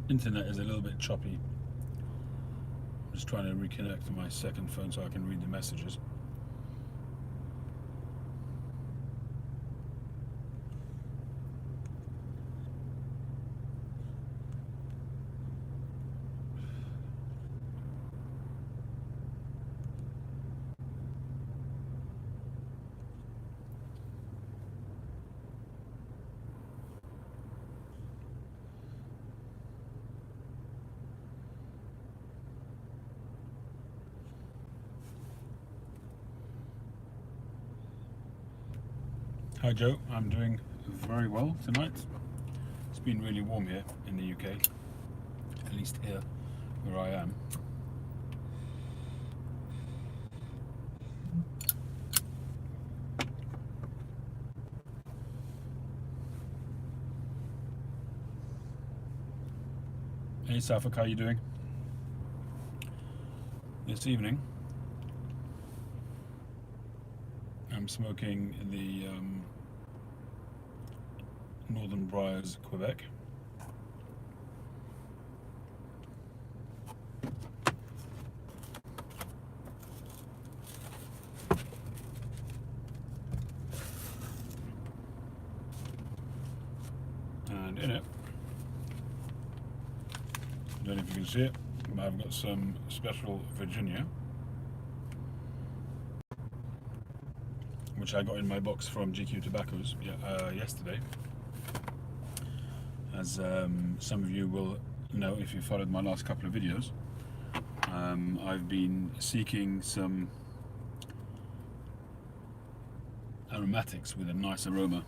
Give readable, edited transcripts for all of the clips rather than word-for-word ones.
Internet is a little bit choppy. I'm just trying to reconnect to my second phone so I can read the messages. Hi Joe, I'm doing very well tonight. It's been really warm here in the UK, at least here where I am. Hey Suffolk, how are you doing? This evening I'm smoking the Northern Briars, Quebec. And in it, I don't know if you can see it, but I've got some special Virginia, which I got in my box from GQ Tobaccos yesterday. As some of you will know if you followed my last couple of videos, I've been seeking some aromatics with a nice aroma,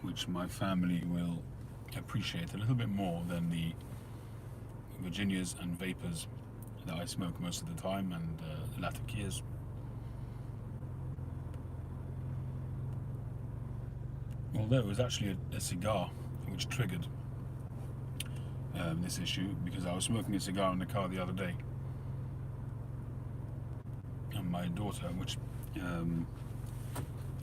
which my family will appreciate a little bit more than the Virginias and Vapors that I smoke most of the time, and Latakias. Although it was actually a cigar which triggered this issue, because I was smoking a cigar in the car the other day, and my daughter, which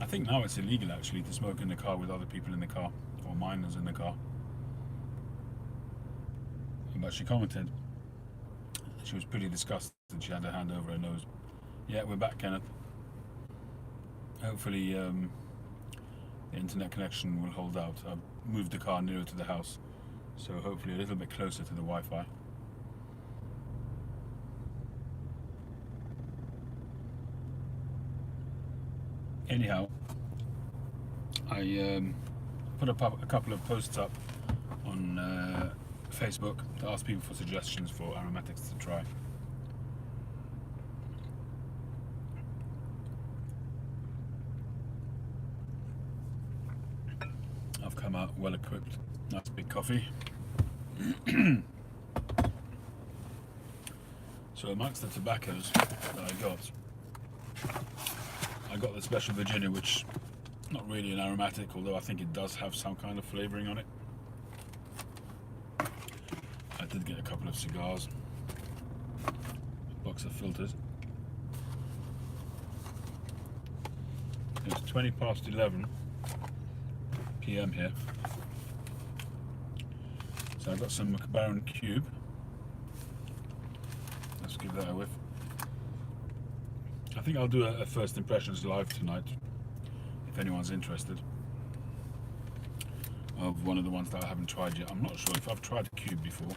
I think now it's illegal actually to smoke in the car with other people in the car, or minors in the car, but she commented, she was pretty disgusted, she had her hand over her nose. Yeah, we're back, Kenneth. Hopefully the internet connection will hold out. I've moved the car nearer to the house, so hopefully a little bit closer to the Wi-Fi. Anyhow, I put up a couple of posts up on Facebook to ask people for suggestions for aromatics to try. I've come out well equipped. Nice big coffee. So amongst the tobaccos that I got the special Virginia, which not really an aromatic, although I think it does have some kind of flavouring on it. I did get a couple of cigars, a box of filters. It's 20 past 11 PM here, so I've got some Baron Cube. Let's give that a whiff. I think I'll do a first impressions live tonight, if anyone's interested, of one of the ones that I haven't tried yet. I'm not sure if I've tried Cube before,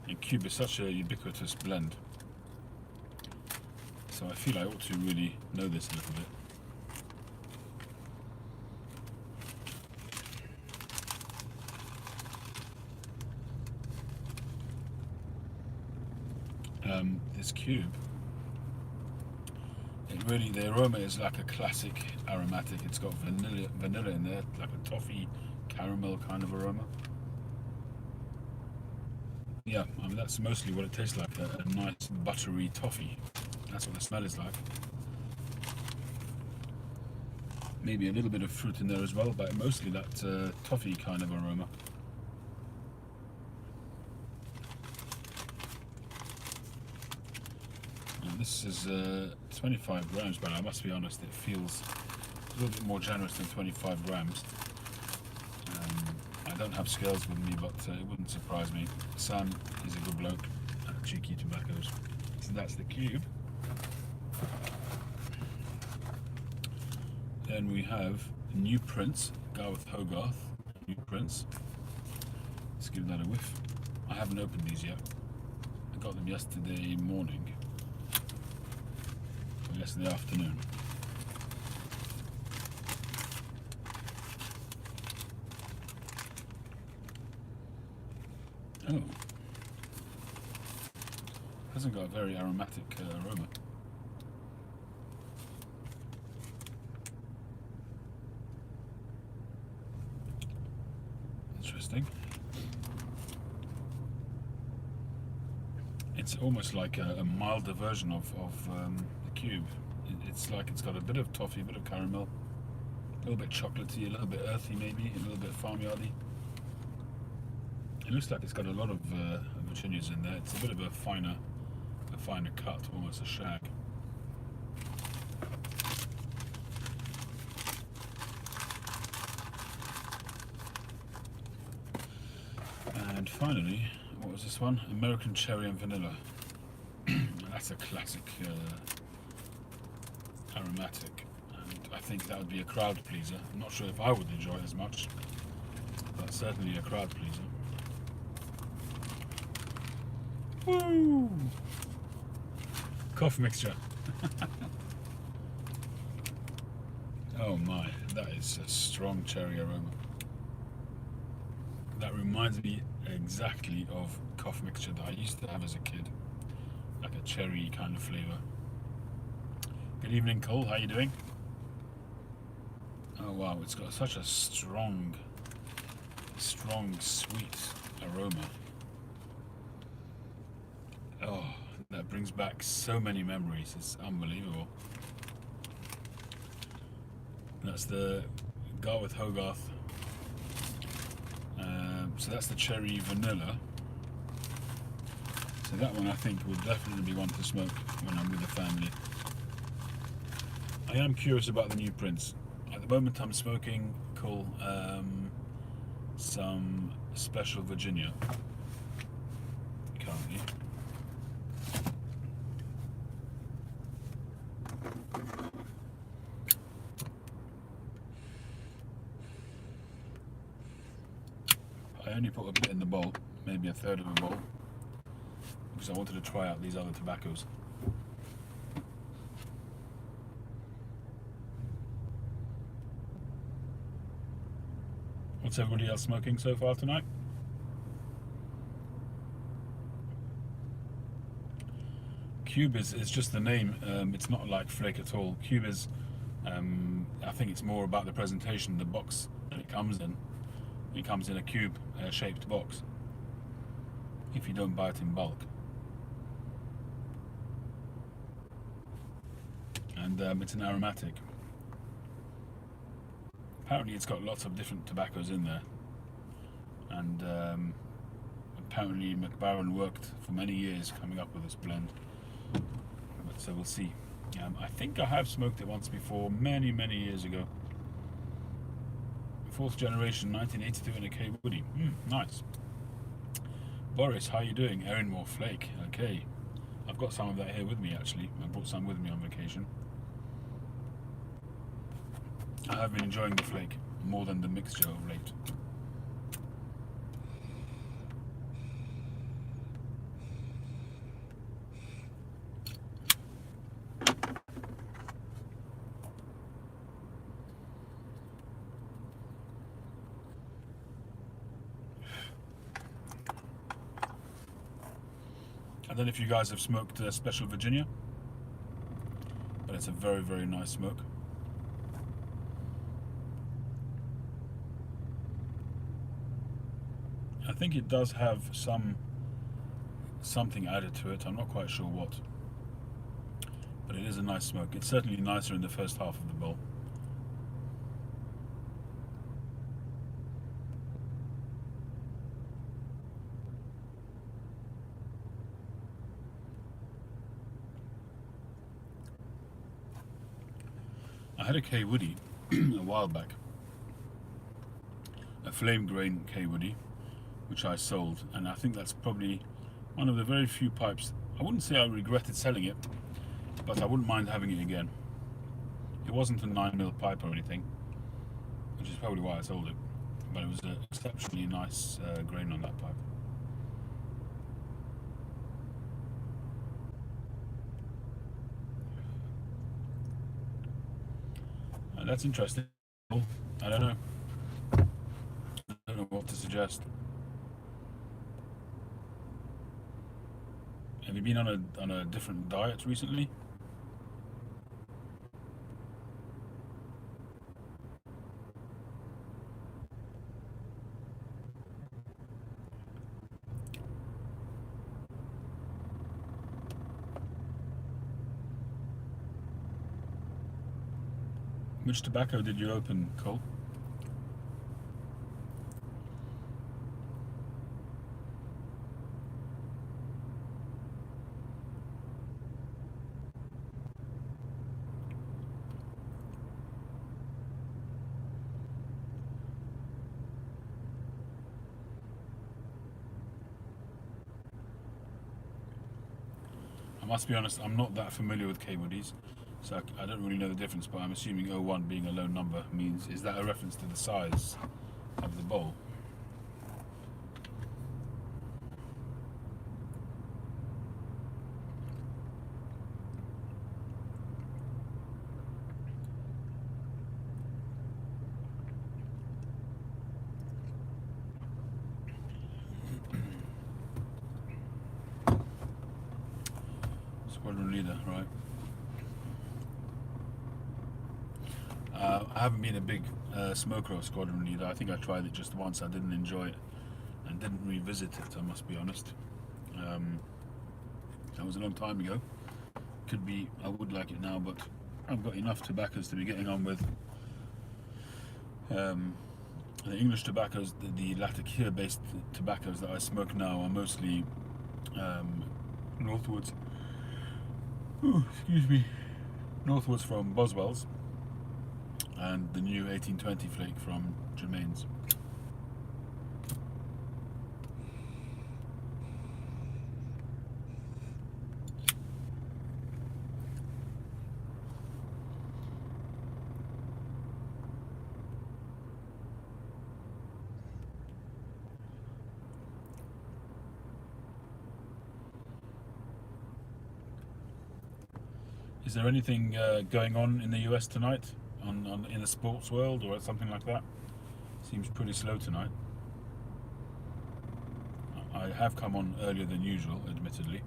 and Cube is such a ubiquitous blend, so I feel I ought to really know this a little bit. This Cube, the aroma is like a classic aromatic. It's got vanilla in there, like a toffee caramel kind of aroma. Yeah, I mean that's mostly what it tastes like, a nice buttery toffee. That's what the smell is like. Maybe a little bit of fruit in there as well, but mostly that toffee kind of aroma. This is 25 grams, but I must be honest, it feels a little bit more generous than 25 grams. I don't have scales with me, but it wouldn't surprise me. Sam is a good bloke at Cheeky Tobaccos. So that's the cube. Then we have New Prince, Gareth Hogarth, New Prince. Let's give that a whiff. I haven't opened these yet. I got them yesterday morning, or yesterday afternoon. Oh, hasn't got a very aromatic aroma. Interesting. It's almost like a milder version of the cube. It's like it's got a bit of toffee, a bit of caramel, a little bit chocolatey, a little bit earthy maybe, a little bit farmyardy. It looks like it's got a lot of Virginias in there. It's a bit of a finer cut, almost a shag. And finally, what was this one? American Cherry and Vanilla. That's a classic aromatic, and I think that would be a crowd pleaser. I'm not sure if I would enjoy it as much, but certainly a crowd pleaser. Woo! Cough mixture. Oh my, that is a strong cherry aroma. That reminds me exactly of cough mixture that I used to have as a kid, like a cherry kind of flavour. Good evening, Cole. How you doing? Oh wow, it's got such a strong, sweet aroma. Oh, that brings back so many memories. It's unbelievable. That's the Gareth Hogarth. So that's the cherry vanilla. So that one I think would definitely be one to smoke when I'm with the family. I am curious about the New Prince. At the moment I'm smoking some Special Virginia currently. I only put a bit in the bowl, maybe a third of a bowl, because I wanted to try out these other tobaccos. What's everybody else smoking so far tonight? Cube is just the name. It's not like flake at all. Cube is, I think it's more about the presentation, the box that it comes in. It comes in a cube shaped box if you don't buy it in bulk. And it's an aromatic. Apparently it's got lots of different tobaccos in there, and apparently McBaron worked for many years coming up with this blend, but so we'll see. I think I have smoked it once before, many years ago. Fourth generation, 1982 in a K Woody. Nice. Boris, how you doing? Erin Moore Flake. Okay, I've got some of that here with me actually. I brought some with me on vacation. I have been enjoying the flake more than the mixture of late. I don't know if you guys have smoked Special Virginia, but it's a very nice smoke. I think it does have something added to it. I'm not quite sure what, but it is a nice smoke. It's certainly nicer in the first half of the bowl. I had a K Woody a while back, a flame grain K woody, which I sold, and I think that's probably one of the very few pipes. I wouldn't say I regretted selling it, but I wouldn't mind having it again. It wasn't a 9mm pipe or anything, which is probably why I sold it, but it was an exceptionally nice grain on that pipe. That's interesting. I don't know. I don't know what to suggest. Have you been on a different diet recently? Which tobacco did you open, Cole? I must be honest, I'm not that familiar with K-woodies, so I don't really know the difference, but I'm assuming 01 being a low number means, is that a reference to the size of the bowl? Squadron leader, right? I haven't been a big smoker of Squadron leader. I think I tried it just once. I didn't enjoy it and didn't revisit it, I must be honest. That was a long time ago. Could be I would like it now, but I've got enough tobaccos to be getting on with. The English tobaccos, the Latakia based tobaccos that I smoke now are mostly Northwoods. Ooh, excuse me. Northwoods from Boswell's and the new 1820 flake from Germain's. Is there anything going on in the US tonight, in the sports world or something like that? Seems pretty slow tonight. I have come on earlier than usual, admittedly.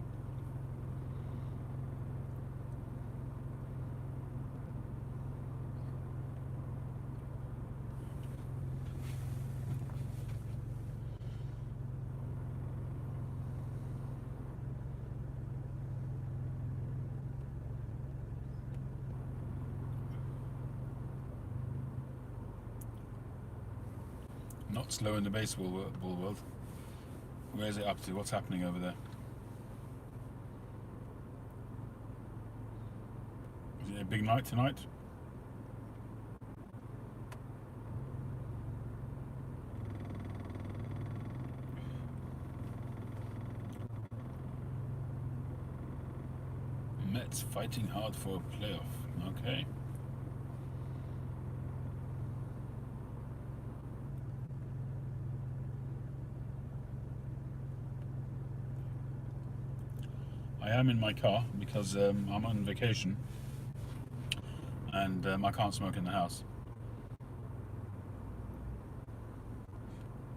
Not slow in the baseball world. Where's it up to? What's happening over there? Is it a big night tonight? Mets fighting hard for a playoff. Okay. I am in my car because I'm on vacation and I can't smoke in the house.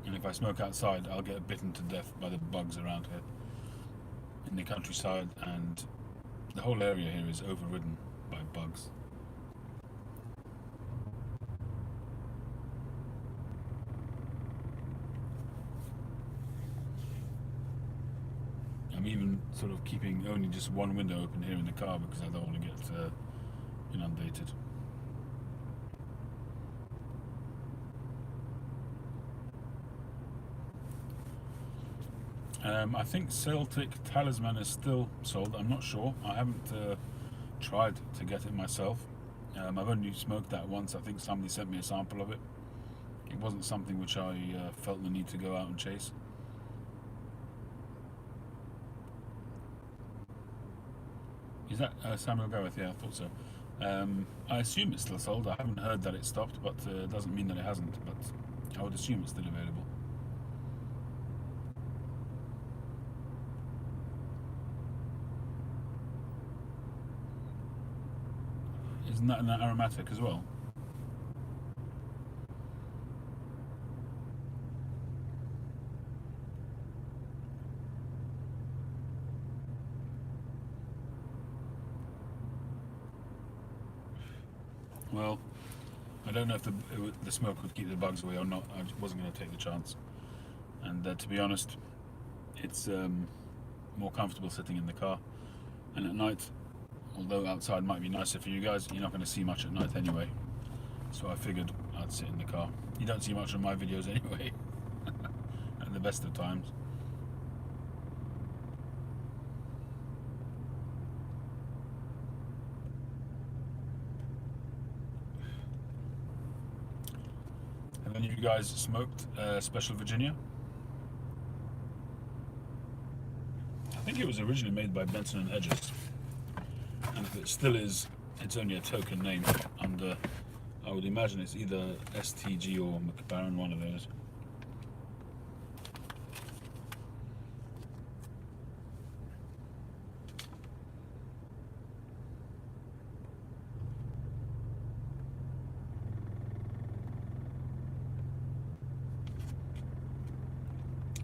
And if I smoke outside, I'll get bitten to death by the bugs around here in the countryside, and the whole area here is overridden by bugs. I'm even sort of keeping only just one window open here in the car because I don't want to get inundated. I think Celtic Talisman is still sold. I'm not sure. I haven't tried to get it myself. I've only smoked that once. I think somebody sent me a sample of it. It wasn't something which I felt the need to go out and chase. Is that Samuel Gareth? Yeah, I thought so. I assume it's still sold. I haven't heard that it stopped, but it doesn't mean that it hasn't. But I would assume it's still available. Isn't that an aromatic as well? Well, I don't know if the smoke would keep the bugs away or not. I just wasn't going to take the chance. And to be honest, it's more comfortable sitting in the car. And at night, although outside might be nicer for you guys, you're not going to see much at night anyway. So I figured I'd sit in the car. You don't see much of my videos anyway, at the best of times. Have any of you guys smoked Special Virginia? I think it was originally made by Benson and Hedges, and if it still is, it's only a token name under, I would imagine it's either STG or McBaron, one of those.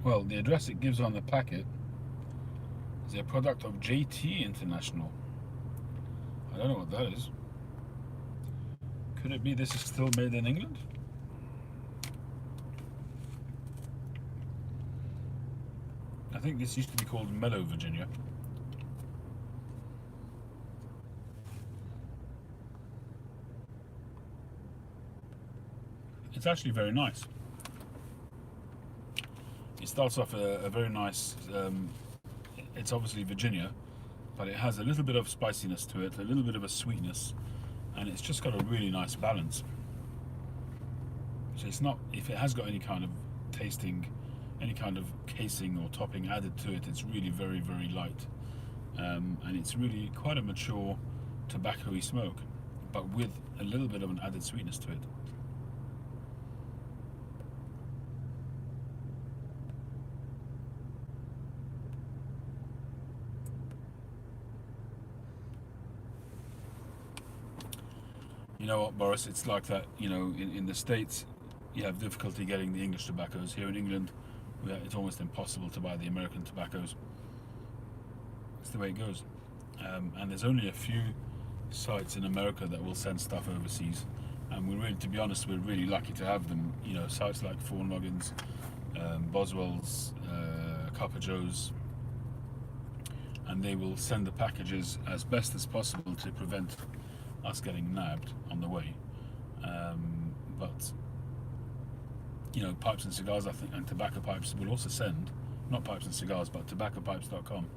Well, the address it gives on the packet is a product of JT International. I don't know what that is. Could it be this is still made in England? I think this used to be called Mellow Virginia. It's actually very nice. It starts off a very nice, it's obviously Virginia, but it has a little bit of spiciness to it, a little bit of a sweetness, and it's just got a really nice balance. So it's not, if it has got any kind of tasting, any kind of casing or topping added to it, it's really very, very light. And it's really quite a mature tobacco-y smoke, but with a little bit of an added sweetness to it. You know what, Boris, it's like that, you know, in the States, you have difficulty getting the English tobaccos. Here in England, it's almost impossible to buy the American tobaccos. It's the way it goes. And there's only a few sites in America that will send stuff overseas. And we're really, to be honest, we're really lucky to have them. You know, sites like Thornmuggins, Boswell's, Copper Joe's, and they will send the packages as best as possible to prevent us getting nabbed on the way. But you know, pipes and cigars, I think, and tobacco pipes will also send, not pipes and cigars, but tobaccopipes.com,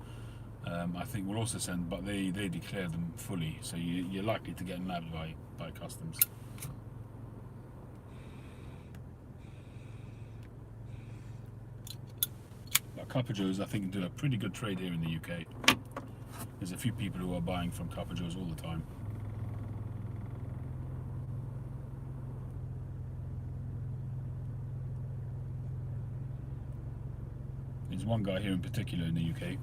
I think will also send, but they declare them fully, so you're likely to get nabbed by customs. But Copper Joe's, I think, do a pretty good trade here in the UK. There's a few people who are buying from Copper Joe's all the time. There's one guy here in particular in the UK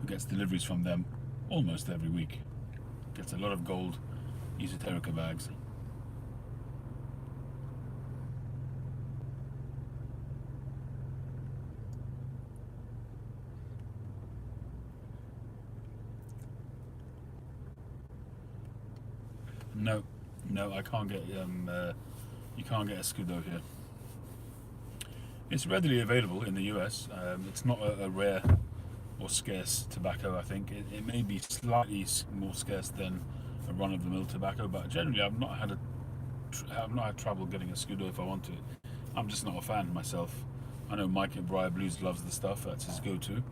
who gets deliveries from them almost every week. Gets a lot of gold Esoterica bags. No, I can't get you can't get a Scudo here. It's readily available in the US. It's not a rare or scarce tobacco. I think it may be slightly more scarce than a run-of-the-mill tobacco, but generally I've not had trouble getting a Scudo if I want to. I'm just not a fan myself. I know Mike at Briar Blues loves the stuff. That's his go-to.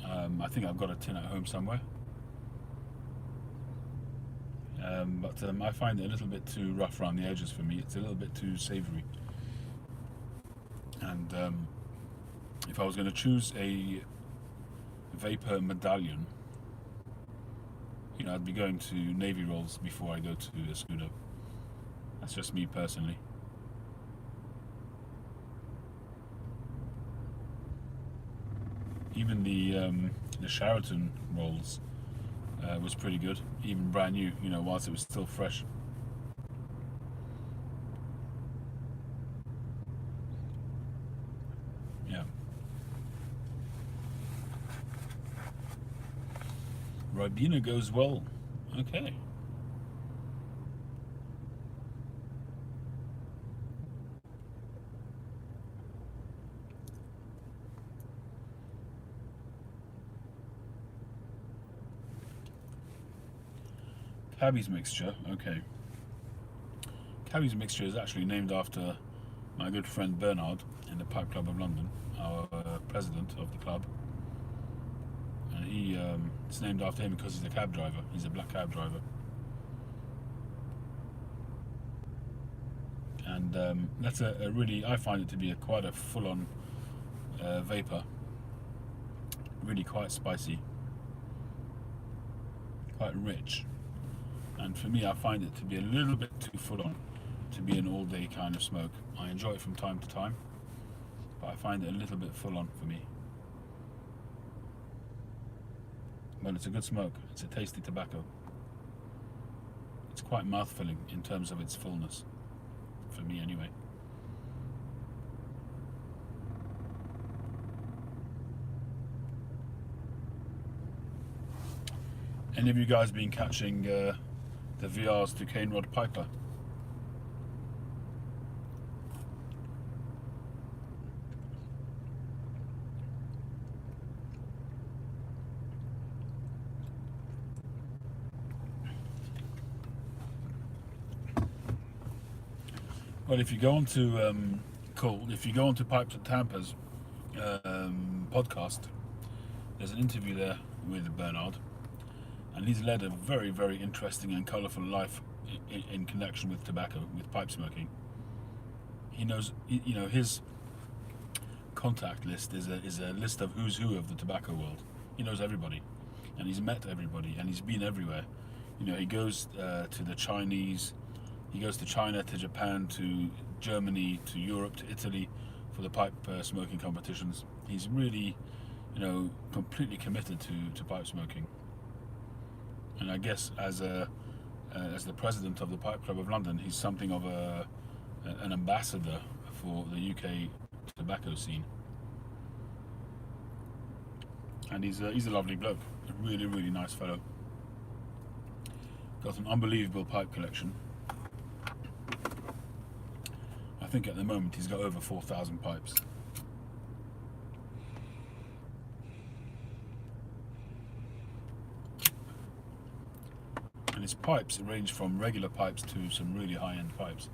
I think I've got a tin at home somewhere. But I find it a little bit too rough around the edges for me. It's a little bit too savoury. And if I was going to choose a vapor medallion, I'd be going to Navy rolls before I go to a Scudo. That's just me personally. Even the Sheraton rolls was pretty good, even brand new, whilst it was still fresh. Yeah. Ribena goes well. Okay. Cabby's Mixture. Okay. Cabby's Mixture is actually named after my good friend Bernard in the Pipe Club of London, our president of the club. And it's named after him because he's a cab driver. He's a black cab driver. And that's a really, I find it to be quite a full-on vapor. Really quite spicy, quite rich. And for me, I find it to be a little bit too full-on to be an all-day kind of smoke. I enjoy it from time to time, but I find it a little bit full-on for me. But it's a good smoke. It's a tasty tobacco. It's quite mouth-filling in terms of its fullness, for me anyway. Any of you guys been catching the VR's Duquesne Rod Piper? Well, if you go on to if you go on to Pipes and Tampers podcast, there's an interview there with Bernard, and he's led a very, very interesting and colourful life in connection with tobacco, with pipe smoking. He knows, his contact list is a list of who's who of the tobacco world. He knows everybody, and he's met everybody, and he's been everywhere. He goes to the Chinese. He goes to China, to Japan, to Germany, to Europe, to Italy for the pipe smoking competitions. He's really, completely committed to pipe smoking. And I guess as the president of the Pipe Club of London, he's something of an ambassador for the UK tobacco scene. And he's a lovely bloke, a really, really nice fellow. Got an unbelievable pipe collection. I think at the moment he's got over 4,000 pipes. And his pipes range from regular pipes to some really high-end pipes.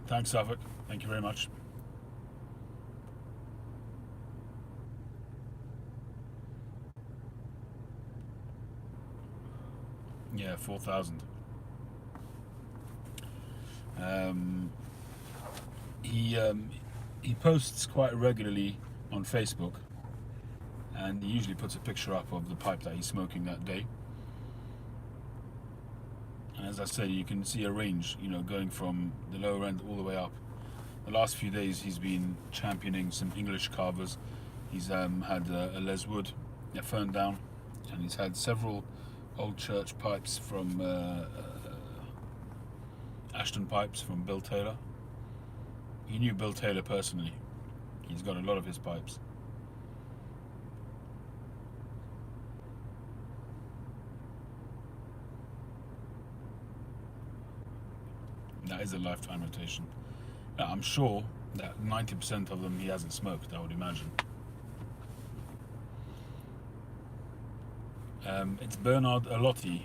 Thanks, Suffolk. Thank you very much. Yeah, 4,000. He posts quite regularly on Facebook, and he usually puts a picture up of the pipe that he's smoking that day. And as I say, you can see a range, going from the lower end all the way up. The last few days he's been championing some English carvers. He's had a Les Wood, a Fern Down, and he's had several old church pipes from Ashton pipes from Bill Taylor. He knew Bill Taylor personally. He's got a lot of his pipes. That is a lifetime rotation. Now, I'm sure that 90% of them he hasn't smoked, I would imagine. It's Bernard Alotti,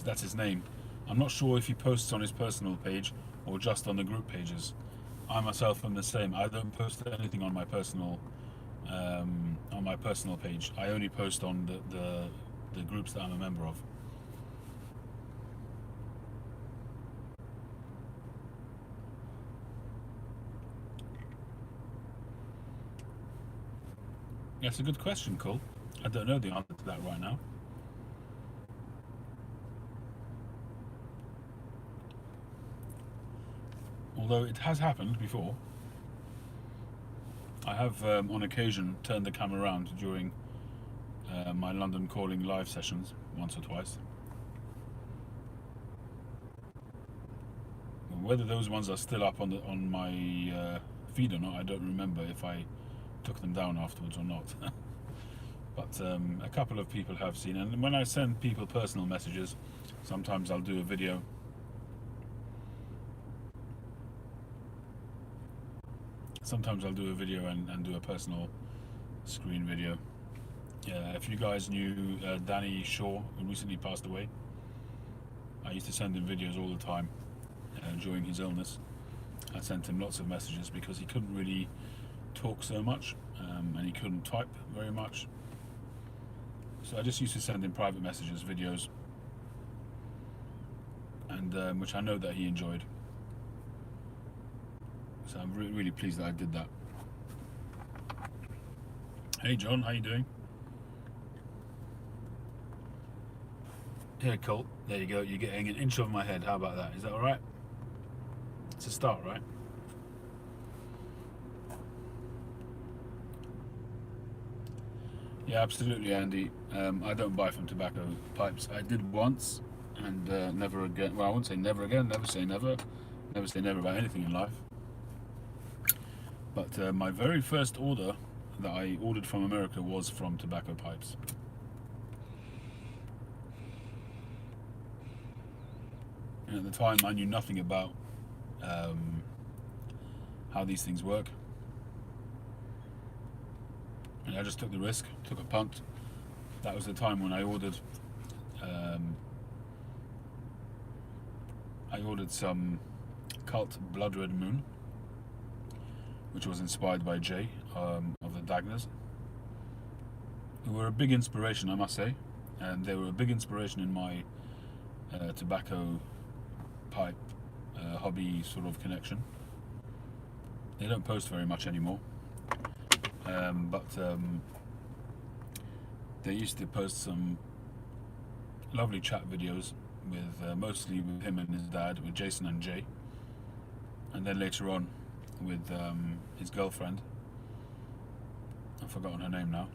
that's his name. I'm not sure if he posts on his personal page or just on the group pages. I myself am the same. I don't post anything on my personal page. I only post on the groups that I'm a member of. That's a good question, Cole. I don't know the answer to that right now. Although it has happened before. I have, on occasion, turned the camera around during my London Calling live sessions once or twice. Whether those ones are still up on my feed or not, I don't remember if I took them down afterwards or not. But a couple of people have seen, and when I send people personal messages, sometimes I'll do a video. Sometimes I'll do a video and do a personal screen video. If you guys knew Danny Shaw, who recently passed away, I used to send him videos all the time during his illness. I sent him lots of messages because he couldn't really talk so much, and he couldn't type very much. So I just used to send him private messages, videos, and which I know that he enjoyed. So I'm really pleased that I did that. Hey John, how you doing? Here, Colt. There you go. You're getting an inch of my head. How about that? Is that all right? It's a start, right? Yeah, absolutely, Andy. I don't buy from tobacco pipes. I did once, and never again. Well, I wouldn't say never again. Never say never. Never say never about anything in life. But my very first order that I ordered from America was from tobacco pipes. And at the time, I knew nothing about how these things work. And I just took the risk, took a punt. That was the time when I ordered some Cult Blood Red Moon, which was inspired by Jay of the Dagners, who were a big inspiration, I must say, and they were a big inspiration in my tobacco pipe hobby sort of connection. They don't post very much anymore, but they used to post some lovely chat videos with mostly with him and his dad, with Jason and Jay, and then later on with his girlfriend. I've forgotten her name now.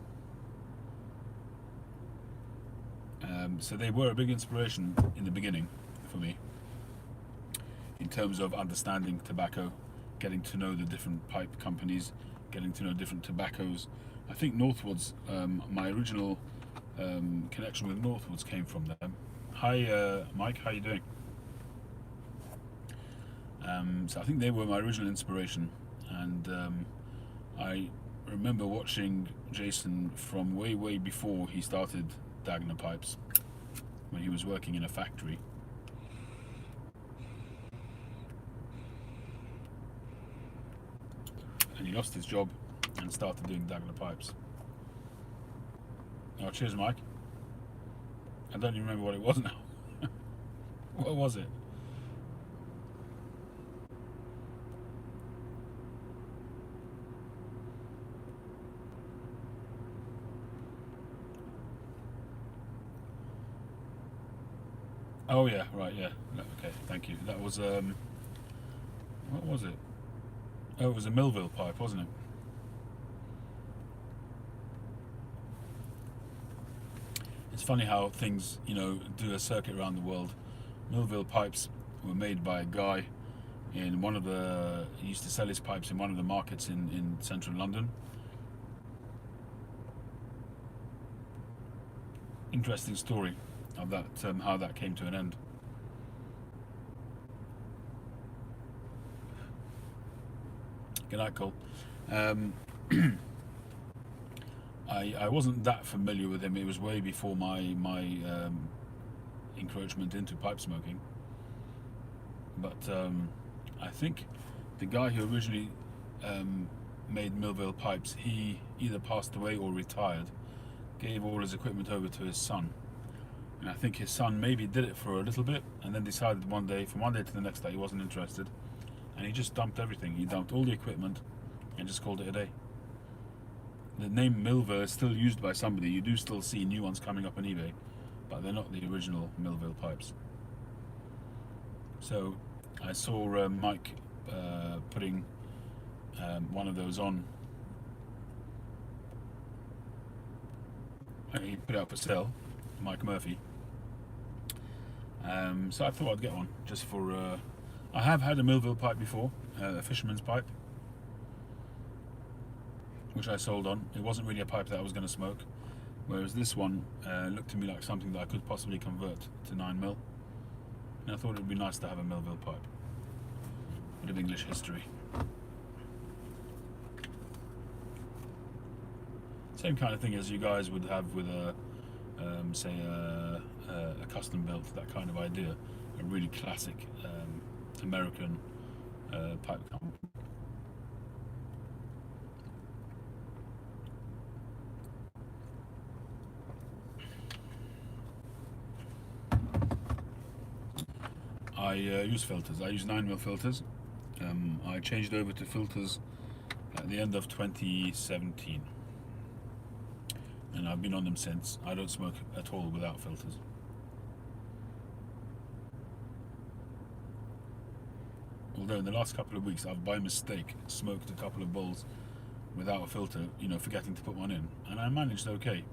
So they were a big inspiration in the beginning for me in terms of understanding tobacco, getting to know the different pipe companies, getting to know different tobaccos. I think Northwoods, my original connection with Northwoods came from them. Hi Mike, how you doing? So I think they were my original inspiration, and I remember watching Jason from way before he started Dagner Pipes, when he was working in a factory. And he lost his job and started doing Dagner Pipes. Oh, cheers, Mike. I don't even remember what it was now. What was it? Oh yeah, right, yeah. Okay, thank you. That was what was it? Oh, it was a Millville pipe, wasn't it? It's funny how things, do a circuit around the world. Millville pipes were made by a guy in one of the. He used to sell his pipes in one of the markets in central London. Interesting story of that, how that came to an end. Good night, Cole. I wasn't that familiar with him. It was way before my encroachment into pipe smoking. But I think the guy who originally made Millville pipes, he either passed away or retired, gave all his equipment over to his son. And I think his son maybe did it for a little bit, and then decided from one day to the next day he wasn't interested, and he just dumped everything. He dumped all the equipment and just called it a day. the name Millville is still used by somebody. You do still see new ones coming up on eBay, but they're not the original Millville pipes. So I saw Mike putting one of those on. He put it up for sale, Mike Murphy. So I thought I'd get one just for. I have had a Millville pipe before, a fisherman's pipe, which I sold on. It wasn't really a pipe that I was going to smoke, whereas this one looked to me like something that I could possibly convert to 9mm. And I thought it would be nice to have a Millville pipe. Bit of English history. Same kind of thing as you guys would have with a, say, a custom built, that kind of idea. A really classic American pipe company. I use filters. I use 9mm filters. I changed over to filters at the end of 2017, and I've been on them since. I don't smoke at all without filters. Although in the last couple of weeks I've by mistake smoked a couple of bowls without a filter, you know, forgetting to put one in, and I managed okay.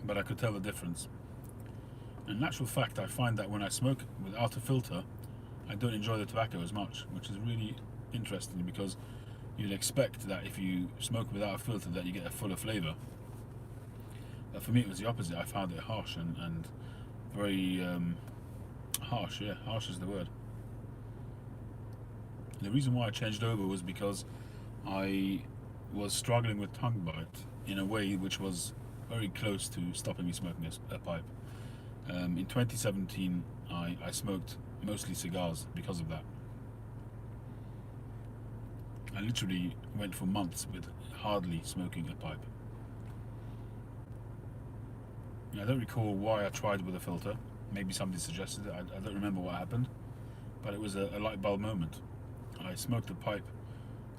But I could tell the difference. In actual fact, I find that when I smoke without a filter, I don't enjoy the tobacco as much, which is really interesting, because you'd expect that if you smoke without a filter that you get a fuller flavour. But for me it was the opposite. I found it harsh and very harsh, yeah, harsh is the word. The reason why I changed over was because I was struggling with tongue bite in a way which was very close to stopping me smoking a pipe. In 2017 I smoked mostly cigars because of that. I literally went for months with hardly smoking a pipe. I don't recall why I tried with a filter. Maybe somebody suggested it. I don't remember what happened, but it was a light bulb moment. I smoked a pipe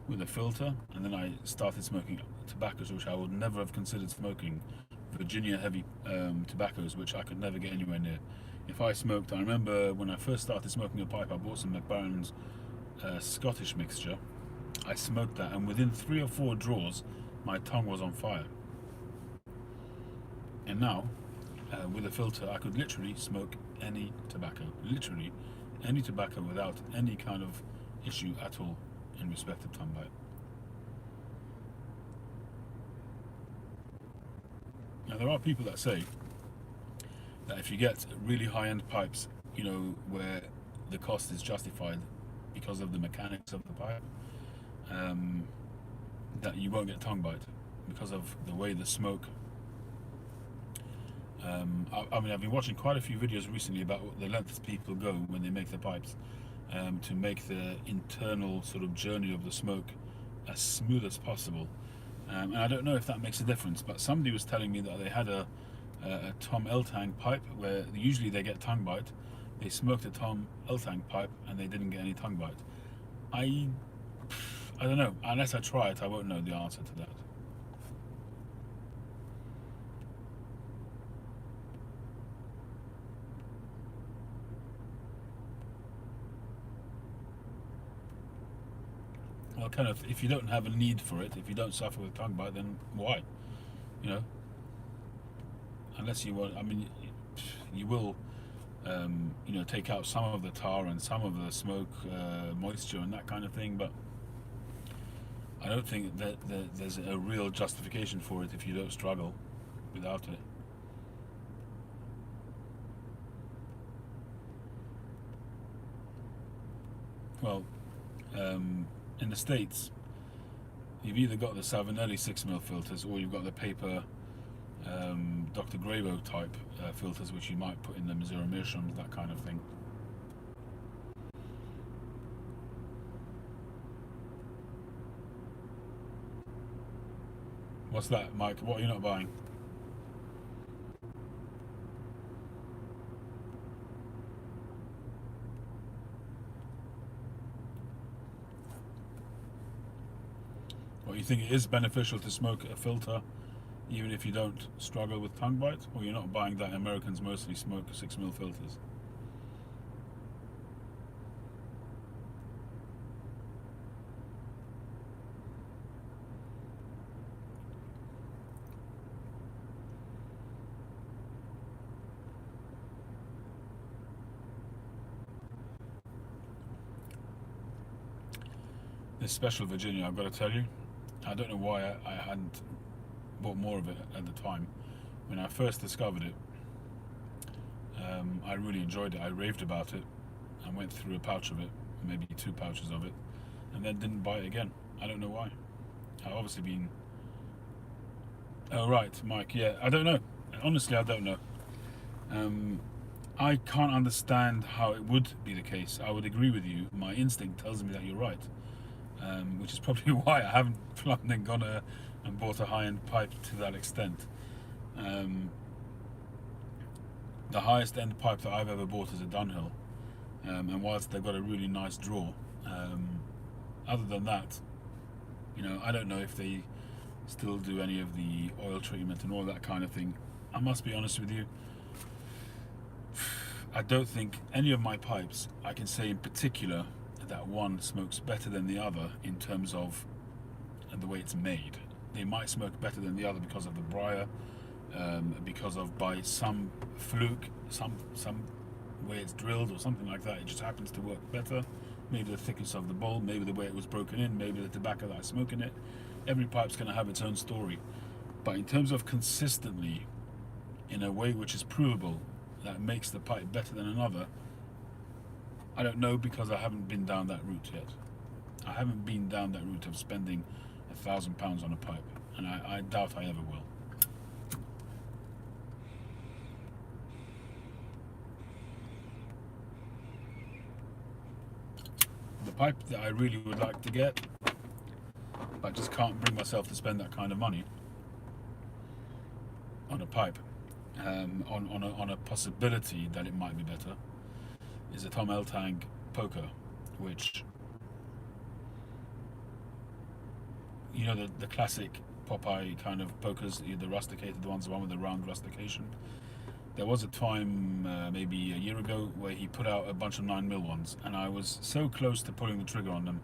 with a filter, and then I started smoking tobaccos which I would never have considered smoking, Virginia heavy tobaccos, which I could never get anywhere near. If I smoked, I remember when I first started smoking a pipe, I bought some McBaron's Scottish mixture. I smoked that, and within 3 or 4 draws my tongue was on fire. And now with a filter I could literally smoke any tobacco, literally any tobacco, without any kind of issue at all in respect of tongue bite. Now there are people that say that if you get really high-end pipes, you know, where the cost is justified because of the mechanics of the pipe, that you won't get tongue bite because of the way the smoke. I mean, I've been watching quite a few videos recently about the lengths people go when they make the pipes to make the internal sort of journey of the smoke as smooth as possible. And I don't know if that makes a difference, but somebody was telling me that they had a Tom Eltang pipe where usually they get tongue bite. They smoked a Tom Eltang pipe and they didn't get any tongue bite. I don't know. Unless I try it, I won't know the answer to that. Well, kind of, if you don't have a need for it, if you don't suffer with tongue bite, then why? You know, unless you want. I mean, you will, you know, take out some of the tar and some of the smoke, moisture and that kind of thing, but I don't think that there's a real justification for it if you don't struggle without it. Well, in the States, you've either got the Savinelli 6mm filters or you've got the paper Dr. Gravo type filters, which you might put in the Missouri Meerschaums, that kind of thing. What's that, Mike? What are you not buying? But you think it is beneficial to smoke a filter even if you don't struggle with tongue bite, or you're not buying that Americans mostly smoke 6mm filters? This special Virginia, I've got to tell you, I don't know why I hadn't bought more of it at the time. When I first discovered it, I really enjoyed it. I raved about it. I went through a pouch of it, maybe 2 pouches of it, and then didn't buy it again. I don't know why. I've obviously been... Oh right, Mike, yeah, I don't know. Honestly, I don't know. I can't understand how it would be the case. I would agree with you. My instinct tells me that you're right. Which is probably why I haven't plugged and gone and bought a high-end pipe to that extent. The highest end pipe that I've ever bought is a Dunhill, and whilst they've got a really nice draw, other than that, I don't know if they still do any of the oil treatment and all that kind of thing. I must be honest with you, I don't think any of my pipes, I can say in particular that one smokes better than the other in terms of the way it's made. They might smoke better than the other because of the briar, because of by some fluke, some way it's drilled or something like that. It just happens to work better. Maybe the thickness of the bowl, maybe the way it was broken in, maybe the tobacco that I smoke in it. Every pipe's going to have its own story. But in terms of consistently, in a way which is provable, that makes the pipe better than another, I don't know, because I haven't been down that route yet. I haven't been down that route of spending £1,000 on a pipe, and I doubt I ever will. The pipe that I really would like to get, but I just can't bring myself to spend that kind of money on a pipe, on a possibility that it might be better, is a Tom Eltang poker, which, the classic Popeye kind of pokers, the rusticated ones, the one with the round rustication. There was a time, maybe a year ago, where he put out a bunch of 9mm ones, and I was so close to pulling the trigger on them,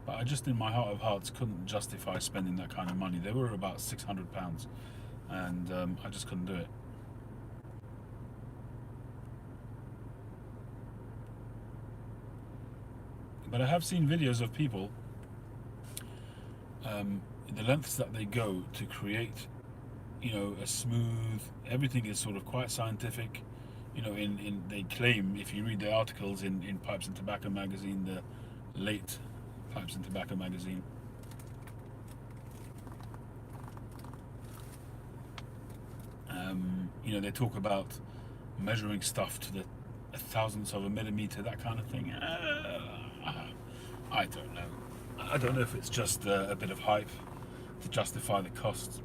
but I just, in my heart of hearts, couldn't justify spending that kind of money. They were about £600, and I just couldn't do it. But I have seen videos of people, the lengths that they go to create, a smooth, everything is sort of quite scientific. They claim, if you read the articles in Pipes and Tobacco magazine, the late Pipes and Tobacco magazine, they talk about measuring stuff to the thousandths of a millimeter, that kind of thing. I don't know. I don't know if it's just a bit of hype to justify the cost.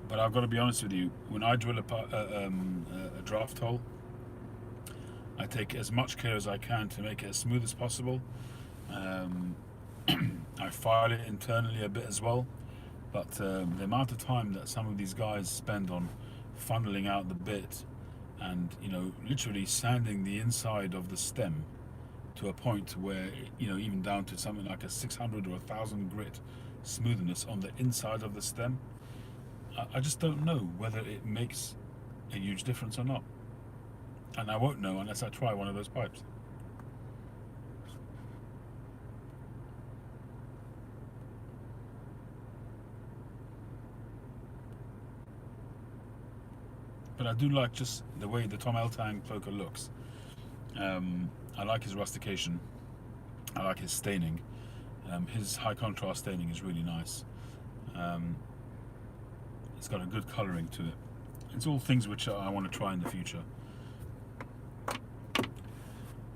But I've got to be honest with you, when I drill a draft hole, I take as much care as I can to make it as smooth as possible. I file it internally a bit as well, but the amount of time that some of these guys spend on funneling out the bit and literally sanding the inside of the stem to a point where even down to something like a 600 or 1000 grit smoothness on the inside of the stem, I just don't know whether it makes a huge difference or not, and I won't know unless I try one of those pipes. But I do like just the way the Tom Eltang poker looks. I like his rustication. I like his staining. His high contrast staining is really nice. It's got a good colouring to it. It's all things which I want to try in the future.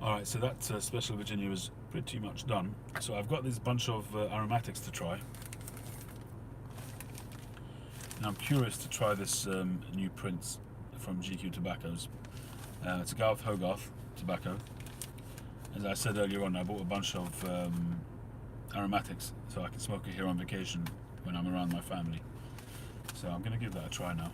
Alright, so that Special Virginia is pretty much done. So I've got this bunch of aromatics to try. And I'm curious to try this new Prince from GQ Tobaccos. It's a Garth Hogarth tobacco. As I said earlier on, I bought a bunch of aromatics, so I can smoke it here on vacation when I'm around my family. So I'm going to give that a try now.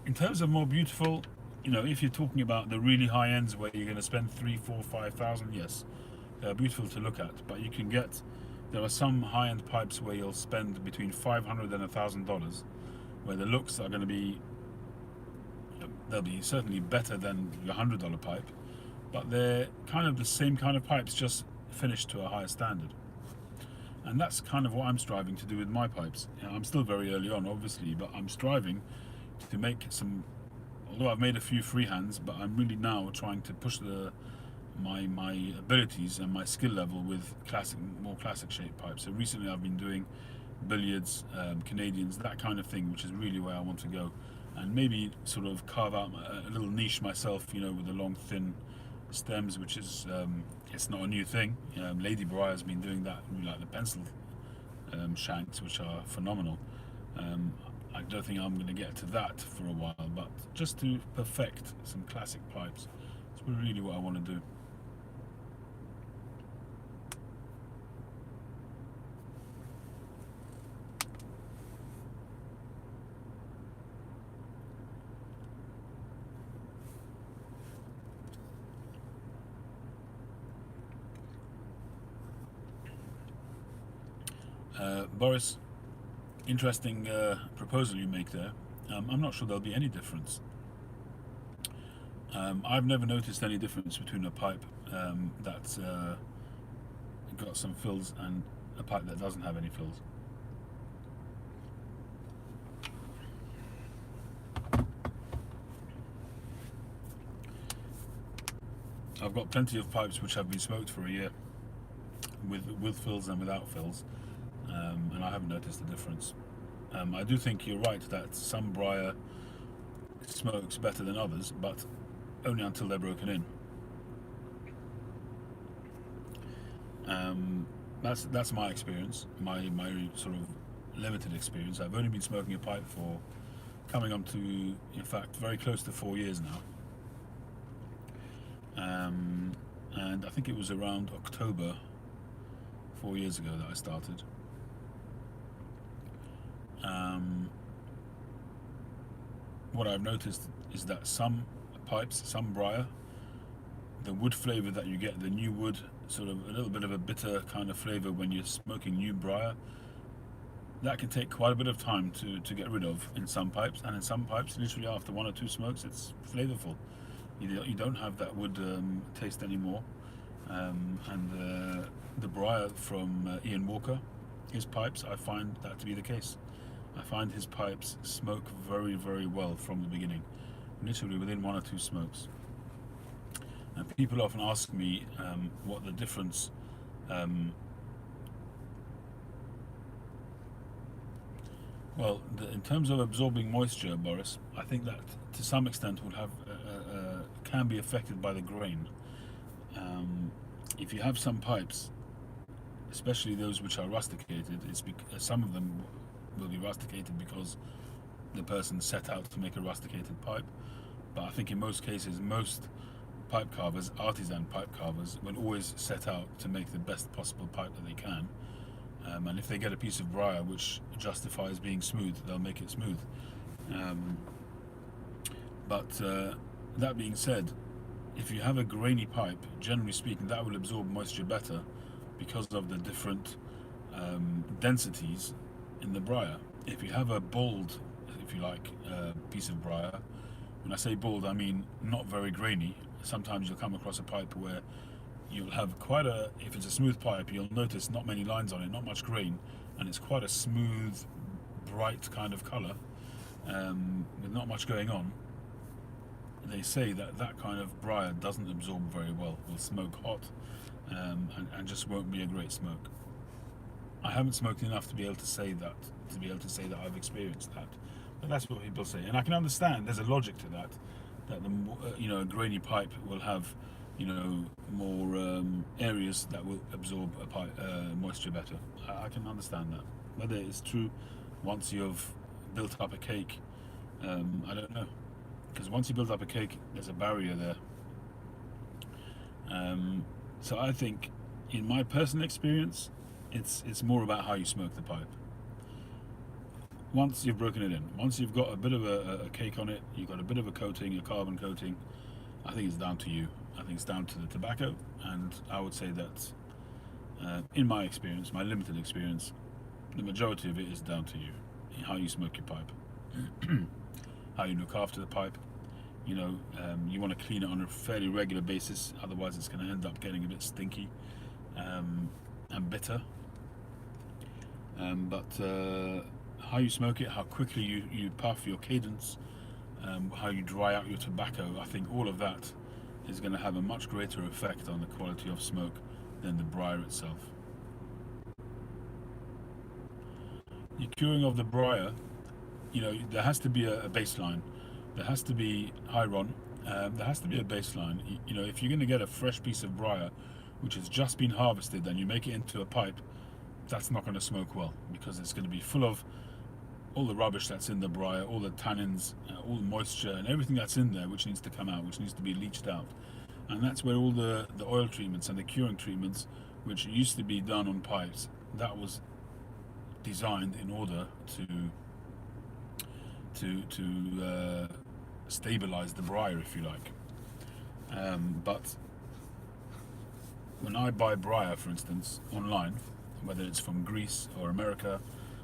In terms of more beautiful, if you're talking about the really high ends where you're going to spend 3, 4, 5,000, yes, they're beautiful to look at. But there are some high-end pipes where you'll spend between $500 and $1,000, where the looks are going to be, they'll be certainly better than your $100 pipe, but they're kind of the same kind of pipes, just finished to a higher standard. And that's kind of what I'm striving to do with my pipes. I'm still very early on, obviously, but I'm striving to make some, although I've made a few freehands, but I'm really now trying to push my abilities and my skill level with more classic shaped pipes. So recently I've been doing billiards, Canadians, that kind of thing, which is really where I want to go, and maybe sort of carve out a little niche myself, with the long thin stems, which is it's not a new thing. Lady Briar's been doing that, like the pencil shanks, which are phenomenal. I don't think I'm going to get to that for a while, but just to perfect some classic pipes, it's really what I want to do. Boris, interesting proposal you make there. I'm not sure there'll be any difference. I've never noticed any difference between a pipe that's got some fills and a pipe that doesn't have any fills. I've got plenty of pipes which have been smoked for a year with fills and without fills, and I haven't noticed the difference. I do think you're right that some briar smokes better than others, but only until they're broken in. That's my experience, my sort of limited experience. I've only been smoking a pipe for coming on to, in fact, very close to 4 years now. And I think it was around October 4 years ago that I started. What I've noticed is that some pipes, some briar, the wood flavor that you get, the new wood, sort of a little bit of a bitter kind of flavor when you're smoking new briar, that can take quite a bit of time to get rid of in some pipes, and in some pipes, literally after 1 or 2 smokes, it's flavorful. You don't have that wood taste anymore. And the briar from Ian Walker, his pipes, I find that to be the case. I find his pipes smoke very, very well from the beginning, literally within 1 or 2 smokes. And people often ask me what the difference in terms of absorbing moisture, Boris, I think that to some extent will have can be affected by the grain. If you have some pipes, especially those which are rusticated, some of them will be rusticated because the person set out to make a rusticated pipe. But I think in most cases, most pipe carvers, artisan pipe carvers, will always set out to make the best possible pipe that they can. And if they get a piece of briar which justifies being smooth, they'll make it smooth. But that being said, if you have a grainy pipe, generally speaking, that will absorb moisture better because of the different densities in the briar. If you have a bold, if you like, piece of briar, when I say bold, I mean not very grainy. Sometimes you'll come across a pipe where you'll have if it's a smooth pipe, you'll notice not many lines on it, not much grain, and it's quite a smooth, bright kind of colour, with not much going on. They say that kind of briar doesn't absorb very well, will smoke hot, and just won't be a great smoke. I haven't smoked enough to be able to say that I've experienced that, but that's what people say, and I can understand. There's a logic to that the a grainy pipe will have more areas that will absorb moisture better. I can understand that. Whether it's true once you've built up a cake, I don't know, because once you build up a cake, there's a barrier there. So I think, in my personal experience, it's more about how you smoke the pipe. Once you've broken it in, once you've got a bit of a cake on it, you've got a bit of a coating, a carbon coating, I think it's down to you. I think it's down to the tobacco, and I would say that, in my experience, my limited experience, the majority of it is down to you. How you smoke your pipe, how you look after the pipe. You want to clean it on a fairly regular basis, otherwise it's going to end up getting a bit stinky and bitter. But how you smoke it, how quickly you puff, your cadence, how you dry out your tobacco, I think all of that is going to have a much greater effect on the quality of smoke than the briar itself. The curing of the briar, there has to be a baseline. There has to be high ron. There has to be a baseline. If you're going to get a fresh piece of briar, which has just been harvested, and you make it into a pipe, that's not going to smoke well, because it's going to be full of all the rubbish that's in the briar, all the tannins, all the moisture, and everything that's in there, which needs to come out, which needs to be leached out. And that's where all the oil treatments and the curing treatments, which used to be done on pipes, that was designed in order to stabilize the briar, if you like. But when I buy briar, for instance, online, whether it's from Greece or America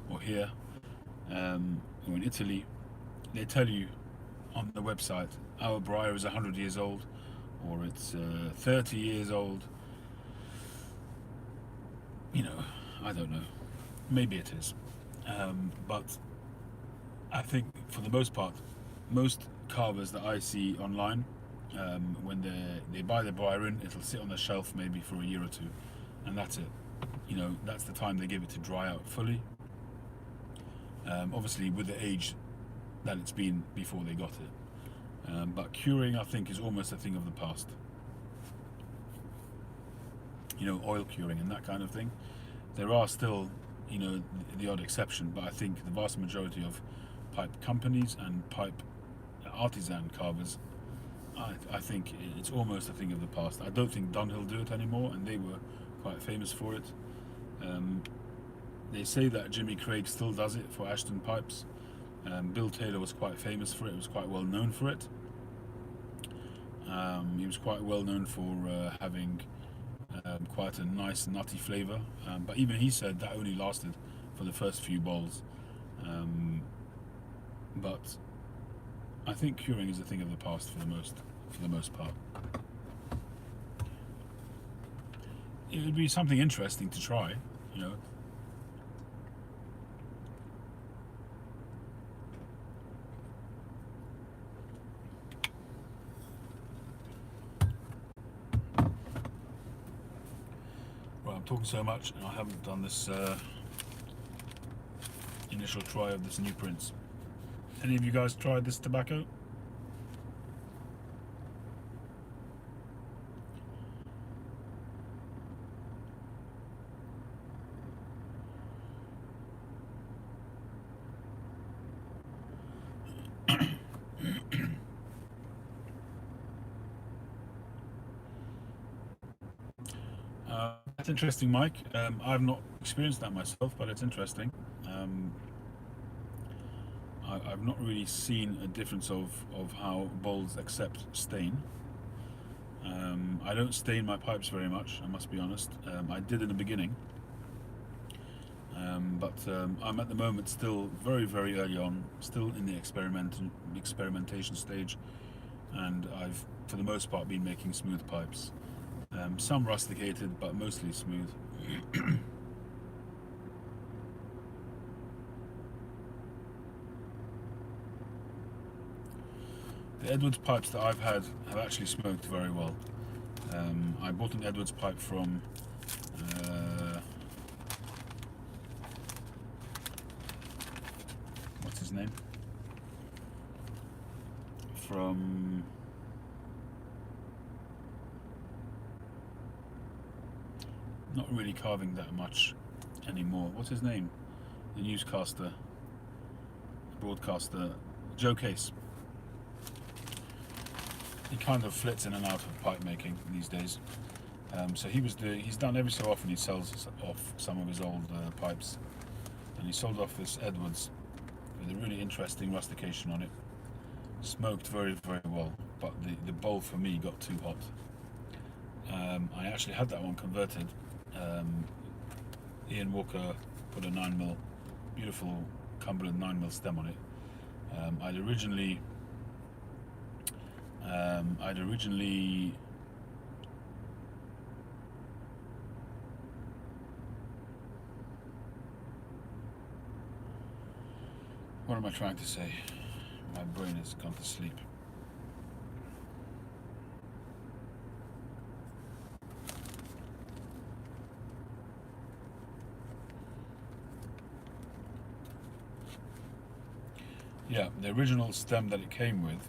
or here, or in Italy, they tell you on the website, our briar is 100 years old, or it's 30 years old. I don't know. Maybe it is. But I think, for the most part, most carvers that I see online, when they buy the briar in, it'll sit on the shelf maybe for a year or two, and that's it. That's the time they give it to dry out fully. Obviously, with the age that it's been before they got it. But curing, I think, is almost a thing of the past. Oil curing and that kind of thing. There are still, the odd exception, but I think the vast majority of pipe companies and pipe artisan carvers, I think it's almost a thing of the past. I don't think Dunhill do it anymore, and they were quite famous for it. They say that Jimmy Craig still does it for Ashton pipes. Bill Taylor was quite famous for it. He was quite well known for it. He was quite well known for having quite a nice nutty flavour, but even he said that only lasted for the first few bowls. But I think curing is a thing of the past for the most part. It would be something interesting to try, Right, I'm talking so much, and I haven't done this initial try of this new Prince. Any of you guys tried this tobacco? That's interesting, Mike. I've not experienced that myself, but it's interesting. I've not really seen a difference of how bowls accept stain. I don't stain my pipes very much, I must be honest. I did in the beginning, but I'm at the moment still very, very early on, still in the experimentation stage, and I've, for the most part, been making smooth pipes. Some rusticated, but mostly smooth. The Edwards pipes that I've had have actually smoked very well. I bought an Edwards pipe from what's his name? From not really carving that much anymore. What's his name? The newscaster, broadcaster, Joe Case. he kind of flits in and out of pipe making these days. So he's done every so often, he sells off some of his old pipes, and he sold off this Edwards with a really interesting rustication on it. Smoked very, very well, but the bowl for me got too hot. I actually had that one converted. Ian Walker put a 9mm, beautiful Cumberland 9mm stem on it. I'd originally what am I trying to say? My brain has gone to sleep. Yeah, the original stem that it came with,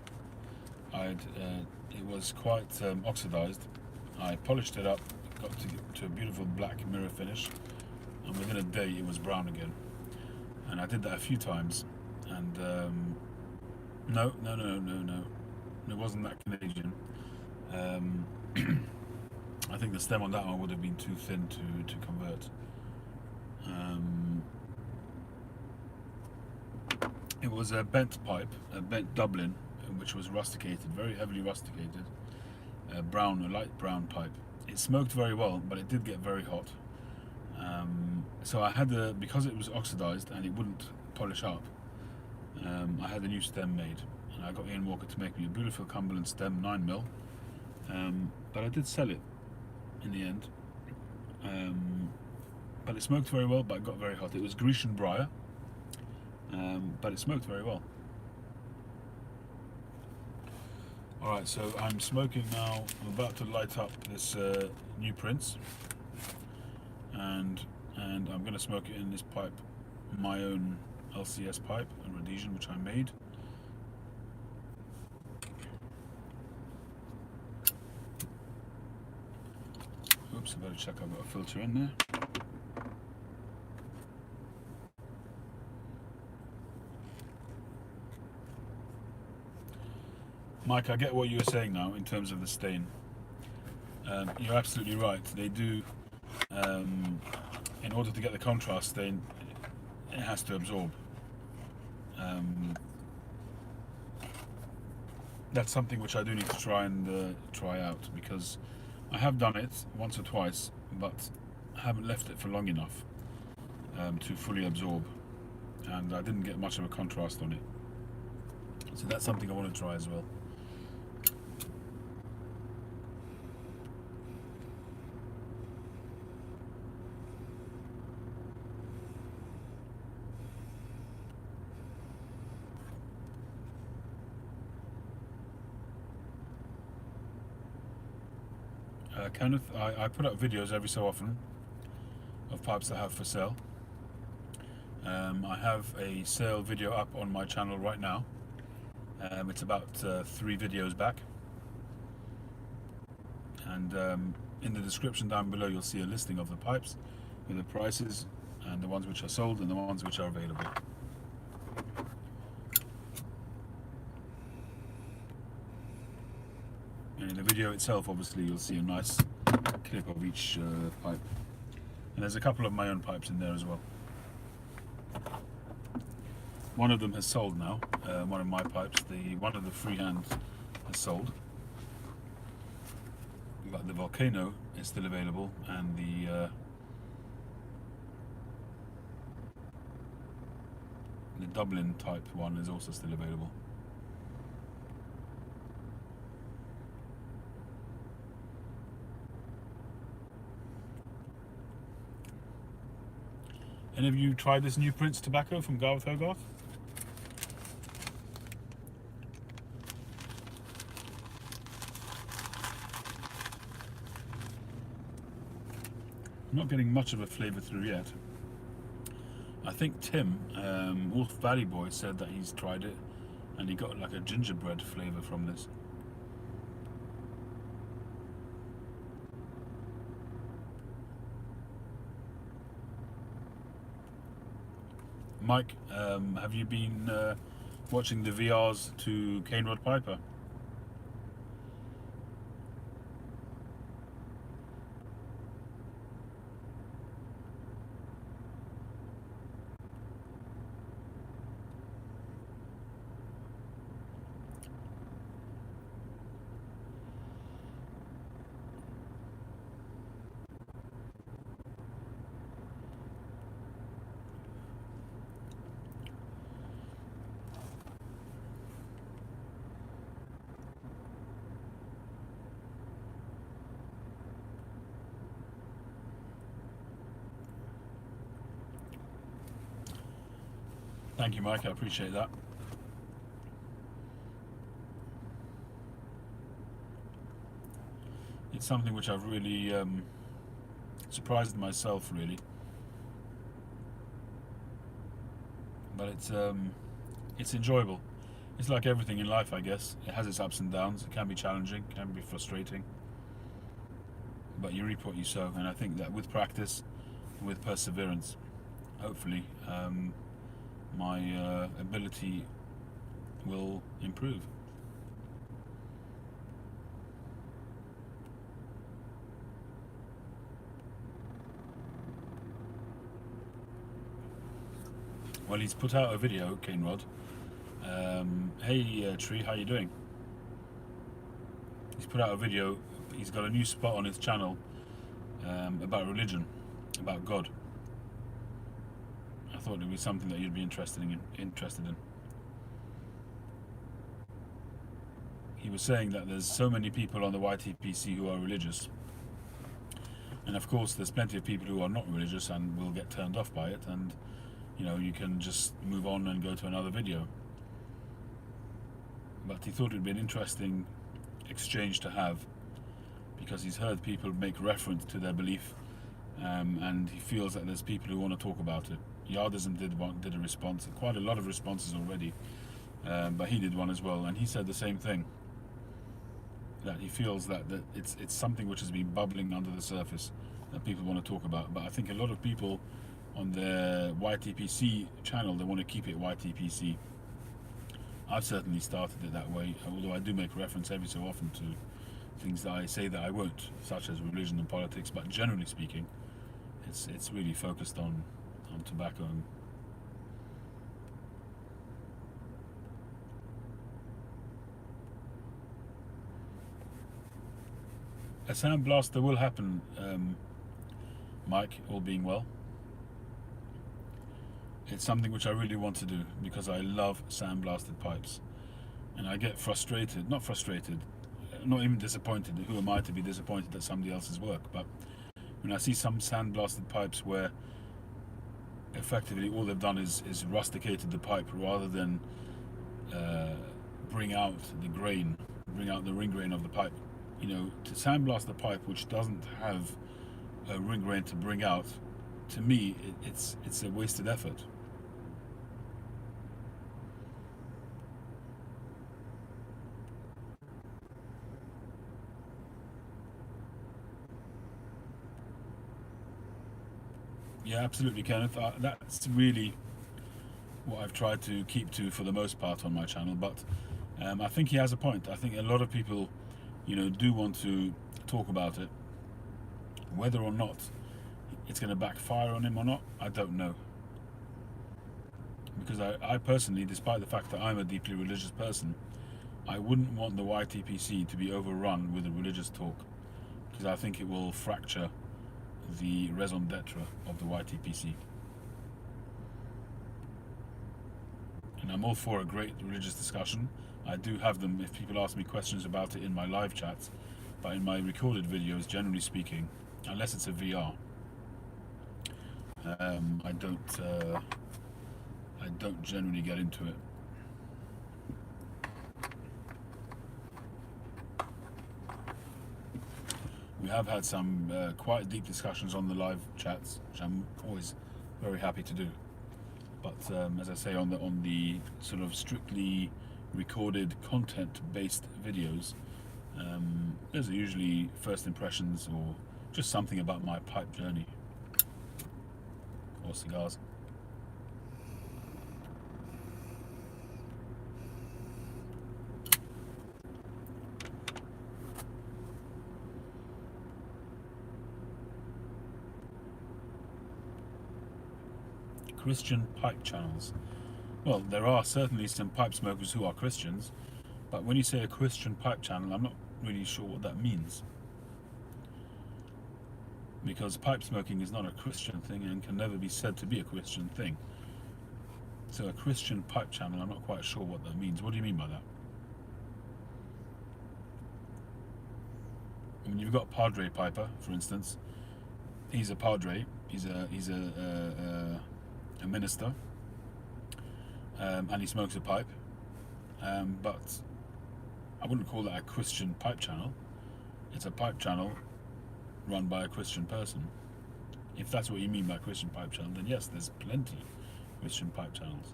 it was quite oxidized. I polished it up, got to a beautiful black mirror finish, and within a day it was brown again. And I did that a few times, and no, it wasn't that Canadian. I think the stem on that one would have been too thin to convert. It was a bent pipe, a bent Dublin, which was rusticated, very heavily rusticated, a light brown pipe. It smoked very well, but it did get very hot. So I had because it was oxidized and it wouldn't polish up, I had a new stem made, and I got Ian Walker to make me a beautiful Cumberland stem, 9mm, but I did sell it in the end. But it smoked very well, but it got very hot. It was Grecian briar, but it smoked very well. Alright, so I'm smoking now. I'm about to light up this new Prince, and I'm going to smoke it in this pipe, my own LCS pipe, a Rhodesian, which I made. Oops, I better check I've got a filter in there. Mike, I get what you were saying now in terms of the stain. You're absolutely right. They do, in order to get the contrast stain, it has to absorb. That's something which I do need to try out, because I have done it once or twice, but I haven't left it for long enough to fully absorb, and I didn't get much of a contrast on it. So that's something I want to try as well. Kenneth, I put up videos every so often of pipes I have for sale. I have a sale video up on my channel right now. It's about 3 videos back, and in the description down below you'll see a listing of the pipes with the prices and the ones which are sold and the ones which are available. And in the video itself, obviously, you'll see a nice clip of each pipe. And there's a couple of my own pipes in there as well. One of them has sold now, one of my pipes. One of the freehand has sold. But the Volcano is still available, and the Dublin type one is also still available. Any of you tried this new Prince tobacco from Garth Hogarth? I'm not getting much of a flavour through yet. I think Tim, Wolf Valley Boy, said that he's tried it and he got like a gingerbread flavour from this. Mike, have you been watching the VRs to Cane Rod Piper? Thank you, Mike. I appreciate that. It's something which I've really surprised myself, really. But it's enjoyable. It's like everything in life, I guess. It has its ups and downs. It can be challenging, can be frustrating. But you reap what you sow, and I think that with practice, with perseverance, hopefully, my ability will improve. Well, he's put out a video, Cane Rod. Hey Tree, how you doing? He's put out a video. He's got a new spot on his channel about religion, about God. I thought it would be something that you'd be interested in. He was saying that there's so many people on the YTPC who are religious, and of course there's plenty of people who are not religious and will get turned off by it, and you know, you can just move on and go to another video. But he thought it would be an interesting exchange to have, because he's heard people make reference to their belief, and he feels that there's people who want to talk about it. Yardism did a response, quite a lot of responses already, but he did one as well, and he said the same thing, that he feels that it's something which has been bubbling under the surface that people want to talk about. But I think a lot of people on their YTPC channel, they want to keep it YTPC. I've certainly started it that way, although I do make reference every so often to things that I say that I won't, such as religion and politics, but generally speaking, it's really focused on tobacco. And a sandblaster will happen, Mike, all being well. It's something which I really want to do, because I love sandblasted pipes, and I get frustrated, not even disappointed. Who am I to be disappointed at somebody else's work? But when I see some sandblasted pipes where effectively all they've done is rusticated the pipe rather than bring out the ring grain of the pipe. You know, to sandblast the pipe which doesn't have a ring grain to bring out, to me it's a wasted effort. Yeah, absolutely, Kenneth. That's really what I've tried to keep to for the most part on my channel. But I think he has a point. I think a lot of people, you know, do want to talk about it. Whether or not it's going to backfire on him or not, I don't know. Because I personally, despite the fact that I'm a deeply religious person, I wouldn't want the YTPC to be overrun with a religious talk, because I think it will fracture the raison d'etre of the YTPC. And I'm all for a great religious discussion. I do have them if people ask me questions about it in my live chats, but in my recorded videos, generally speaking, unless it's a VR, I don't generally get into it. We have had some quite deep discussions on the live chats, which I'm always very happy to do. But as I say, on the sort of strictly recorded content-based videos, those are usually first impressions or just something about my pipe journey or cigars. Christian pipe channels. Well, there are certainly some pipe smokers who are Christians, but when you say a Christian pipe channel, I'm not really sure what that means, because pipe smoking is not a Christian thing and can never be said to be a Christian thing. So a Christian pipe channel, I'm not quite sure what that means. What do you mean by that? I mean, you've got Padre Piper, for instance. He's a padre. He's a minister, and he smokes a pipe, but I wouldn't call that a Christian pipe channel. It's a pipe channel run by a Christian person. If that's what you mean by Christian pipe channel, then yes, there's plenty Christian pipe channels.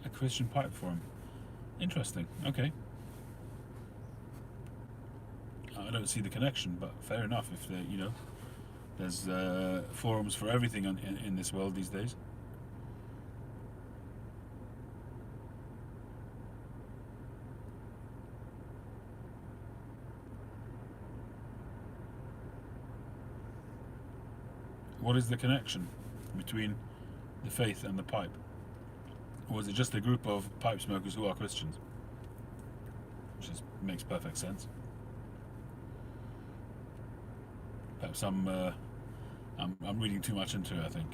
A Christian pipe forum. Interesting. Okay. I don't see the connection, but fair enough. If they, there's forums for everything in this world these days. What is the connection between the faith and the pipe? Or is it just a group of pipe smokers who are Christians? Which makes perfect sense. Perhaps I'm reading too much into it, I think.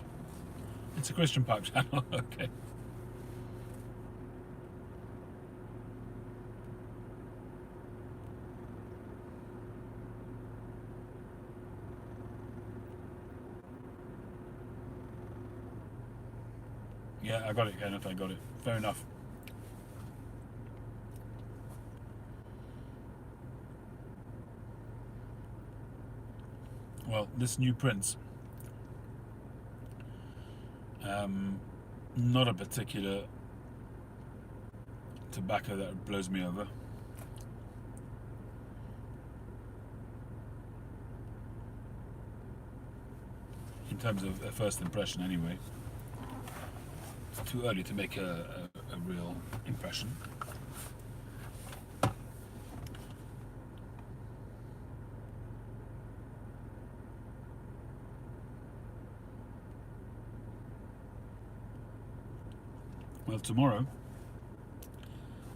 It's a Christian pipe channel, okay. Yeah, I got it, Kenneth, I got it. Fair enough. Well, this new Prince, not a particular tobacco that blows me over. In terms of a first impression, anyway. It's too early to make a real impression. Well, tomorrow,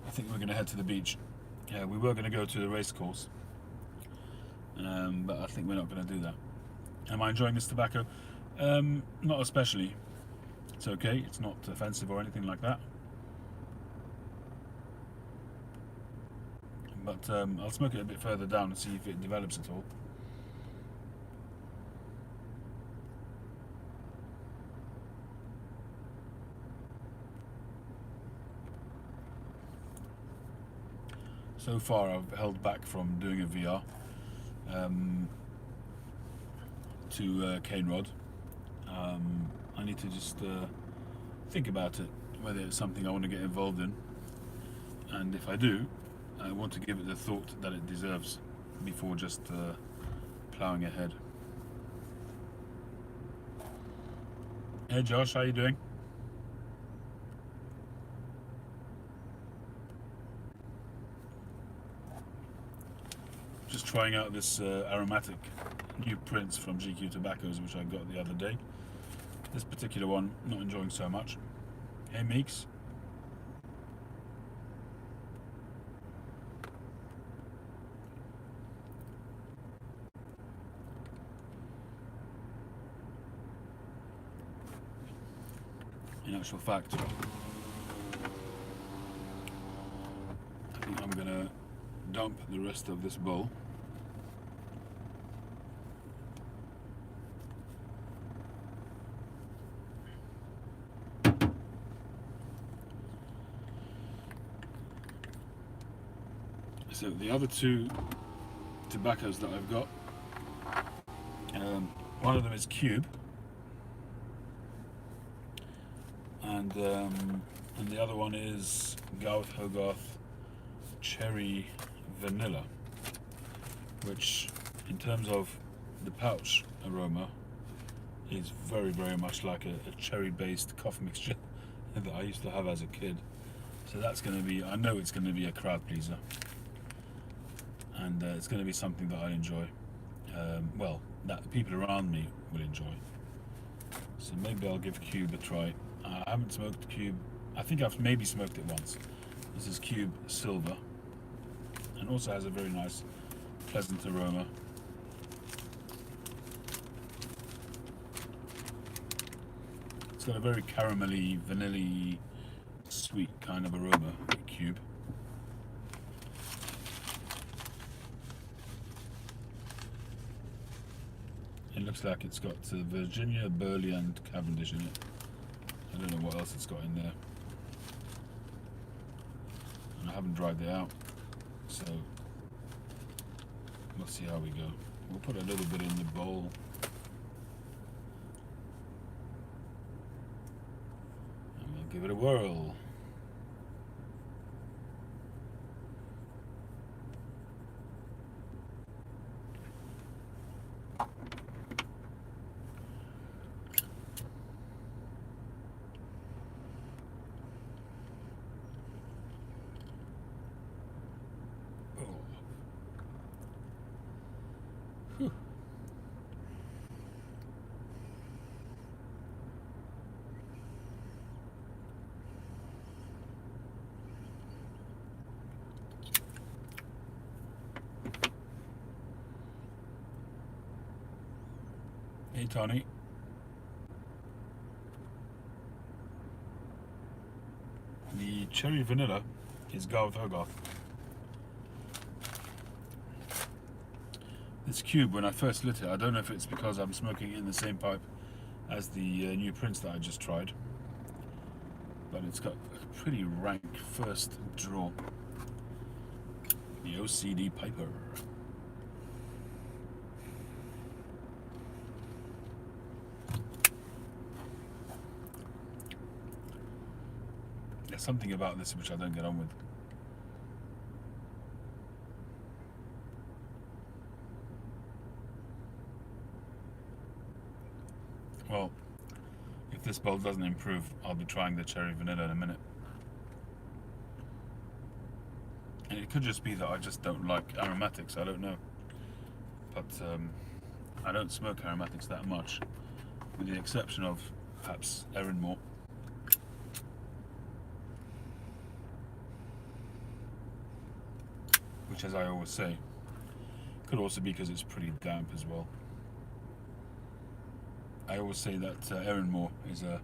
I think we're going to head to the beach. We were going to go to the race course, but I think we're not going to do that. Am I enjoying this tobacco? Not especially. It's okay, it's not offensive or anything like that. But I'll smoke it a bit further down and see if it develops at all. So far I've held back from doing a VR to cane rod. I need to just think about it, whether it's something I want to get involved in, and if I do, I want to give it the thought that it deserves before just ploughing ahead. Hey Josh, how you doing? Just trying out this aromatic new Prince from GQ Tobaccos, which I got the other day. This particular one, not enjoying so much. Hey Meeks. In actual fact, I think I'm gonna dump the rest of this bowl. So the other two tobaccos that I've got, one of them is Cube, and the other one is Garth Hogarth Cherry Vanilla, which in terms of the pouch aroma is very, very much like a cherry based cough mixture that I used to have as a kid. So that's going to be, I know it's going to be a crowd pleaser, and it's going to be something that I enjoy, well, that people around me will enjoy. So maybe I'll give Cube a try. I haven't smoked Cube, I think I've maybe smoked it once. This is Cube Silver, and also has a very nice, pleasant aroma. It's got a very caramelly, vanilla-y, sweet kind of aroma, Cube. It looks like it's got Virginia, Burley and Cavendish in it. I don't know what else it's got in there. And I haven't dried it out, so we'll see how we go. We'll put a little bit in the bowl. And we'll give it a whirl. Hey Tony. The cherry vanilla is Garth Hogarth. This cube, when I first lit it, I don't know if it's because I'm smoking it in the same pipe as the new Prince that I just tried, but it's got a pretty rank first draw. The OCD Piper. There's something about this which I don't get on with. Well, if this bowl doesn't improve, I'll be trying the cherry vanilla in a minute. And it could just be that I just don't like aromatics, I don't know. But I don't smoke aromatics that much, with the exception of perhaps Erinmore. Which, as I always say, could also be because it's pretty damp as well. I always say that Erinmore is a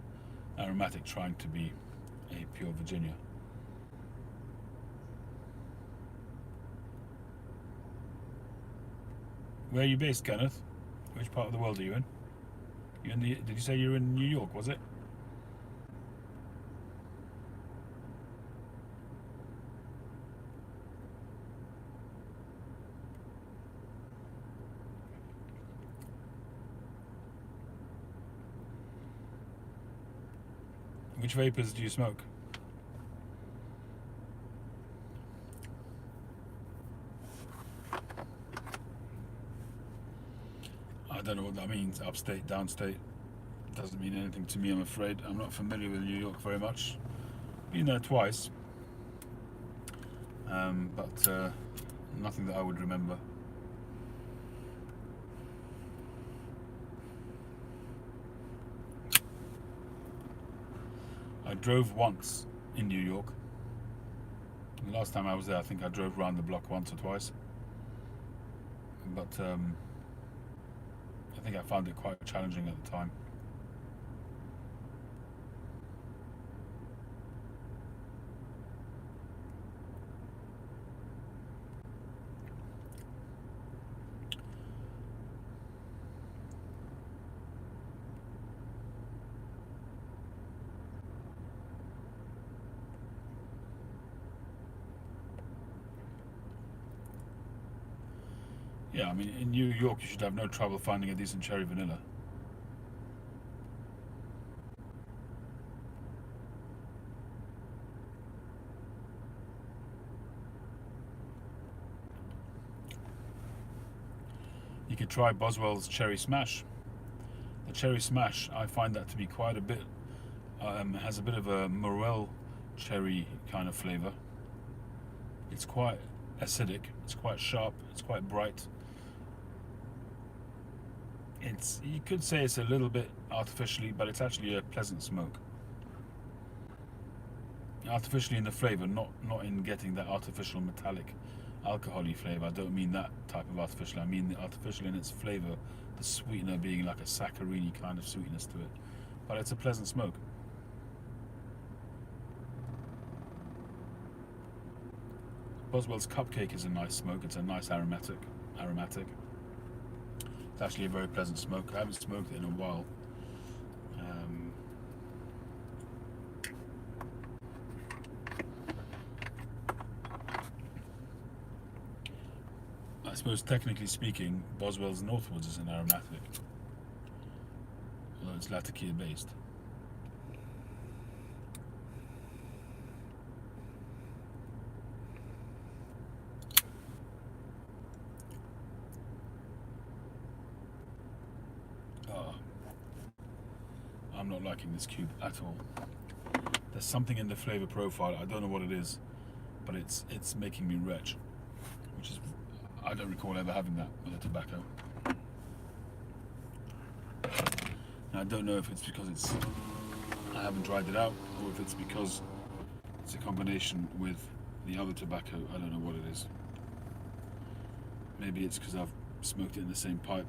aromatic trying to be a pure Virginia. Where are you based, Kenneth? Which part of the world are you in? Did you say you're in New York, was it? Which vapors do you smoke? I don't know what that means. Upstate, downstate. Doesn't mean anything to me, I'm afraid. I'm not familiar with New York very much. Been there twice. But nothing that I would remember. I drove once in New York. The last time I was there, I think I drove around the block once or twice. But I think I found it quite challenging at the time. Yeah, I mean, in New York you should have no trouble finding a decent cherry vanilla. You could try Boswell's Cherry Smash. The Cherry Smash, I find that to be quite a bit, has a bit of a morel cherry kind of flavour. It's quite acidic, it's quite sharp, it's quite bright. You could say it's a little bit artificially, but it's actually a pleasant smoke. Artificially in the flavour, not in getting that artificial metallic alcohol-y flavour. I don't mean that type of artificial, I mean the artificial in its flavour, the sweetener being like a saccharine kind of sweetness to it. But it's a pleasant smoke. Boswell's Cupcake is a nice smoke, it's a nice aromatic. It's actually a very pleasant smoke. I haven't smoked it in a while. I suppose technically speaking, Boswell's Northwoods is an aromatic, although it's Latakia based. I'm not liking this cube at all. There's something in the flavor profile, I don't know what it is, but it's making me retch, which is, I don't recall ever having that with a tobacco. And I don't know if it's because I haven't tried it out, or if it's because it's a combination with the other tobacco. I don't know what it is. Maybe it's because I've smoked it in the same pipe,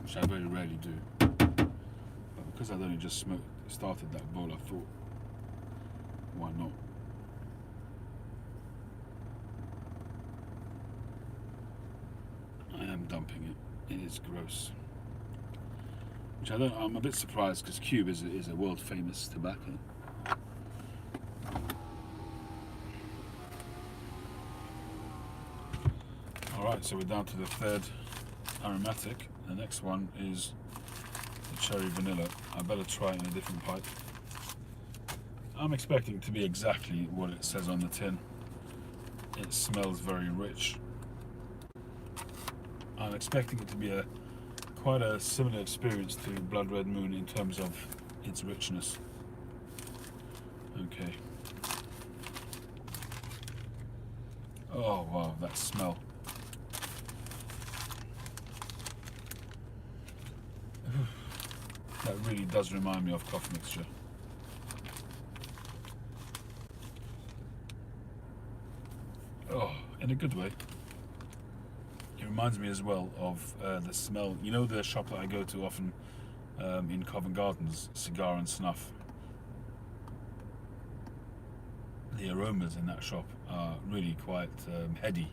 which I very rarely do. But because I'd only just started that bowl, I thought, why not? I am dumping it. It is gross. Which I'm a bit surprised, because Cube is a world famous tobacco. Alright, so we're down to the third aromatic. The next one is the cherry vanilla. I better try it in a different pipe. I'm expecting it to be exactly what it says on the tin. It smells very rich. I'm expecting it to be quite a similar experience to Blood Red Moon in terms of its richness. Okay. Oh wow, that smell. That really does remind me of cough mixture. Oh, in a good way. It reminds me as well of the smell. You know the shop that I go to often in Covent Gardens, Cigar and Snuff? The aromas in that shop are really quite heady.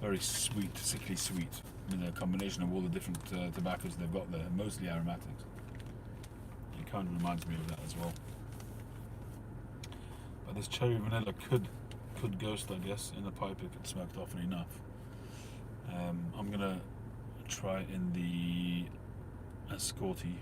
Very sweet, sickly sweet. With a combination of all the different tobaccos they've got there, mostly aromatics. It kind of reminds me of that as well. But this cherry vanilla could ghost, I guess, in the pipe if it's smoked often enough. I'm gonna try in the Escorti.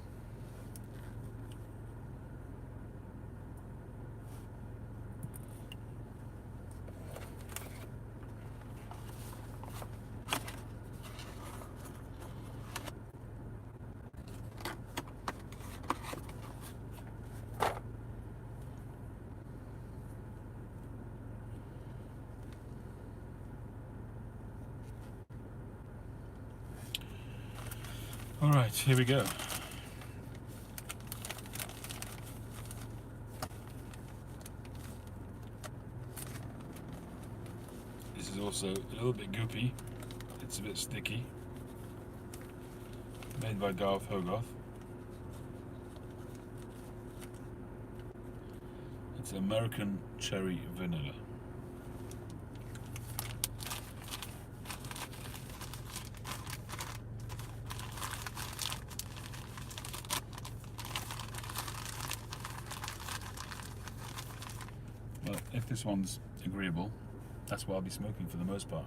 Alright, here we go. This is also a little bit goopy. It's a bit sticky. Made by Garth Hogarth. It's American Cherry Vanilla. Well, if this one's agreeable, that's what I'll be smoking for the most part.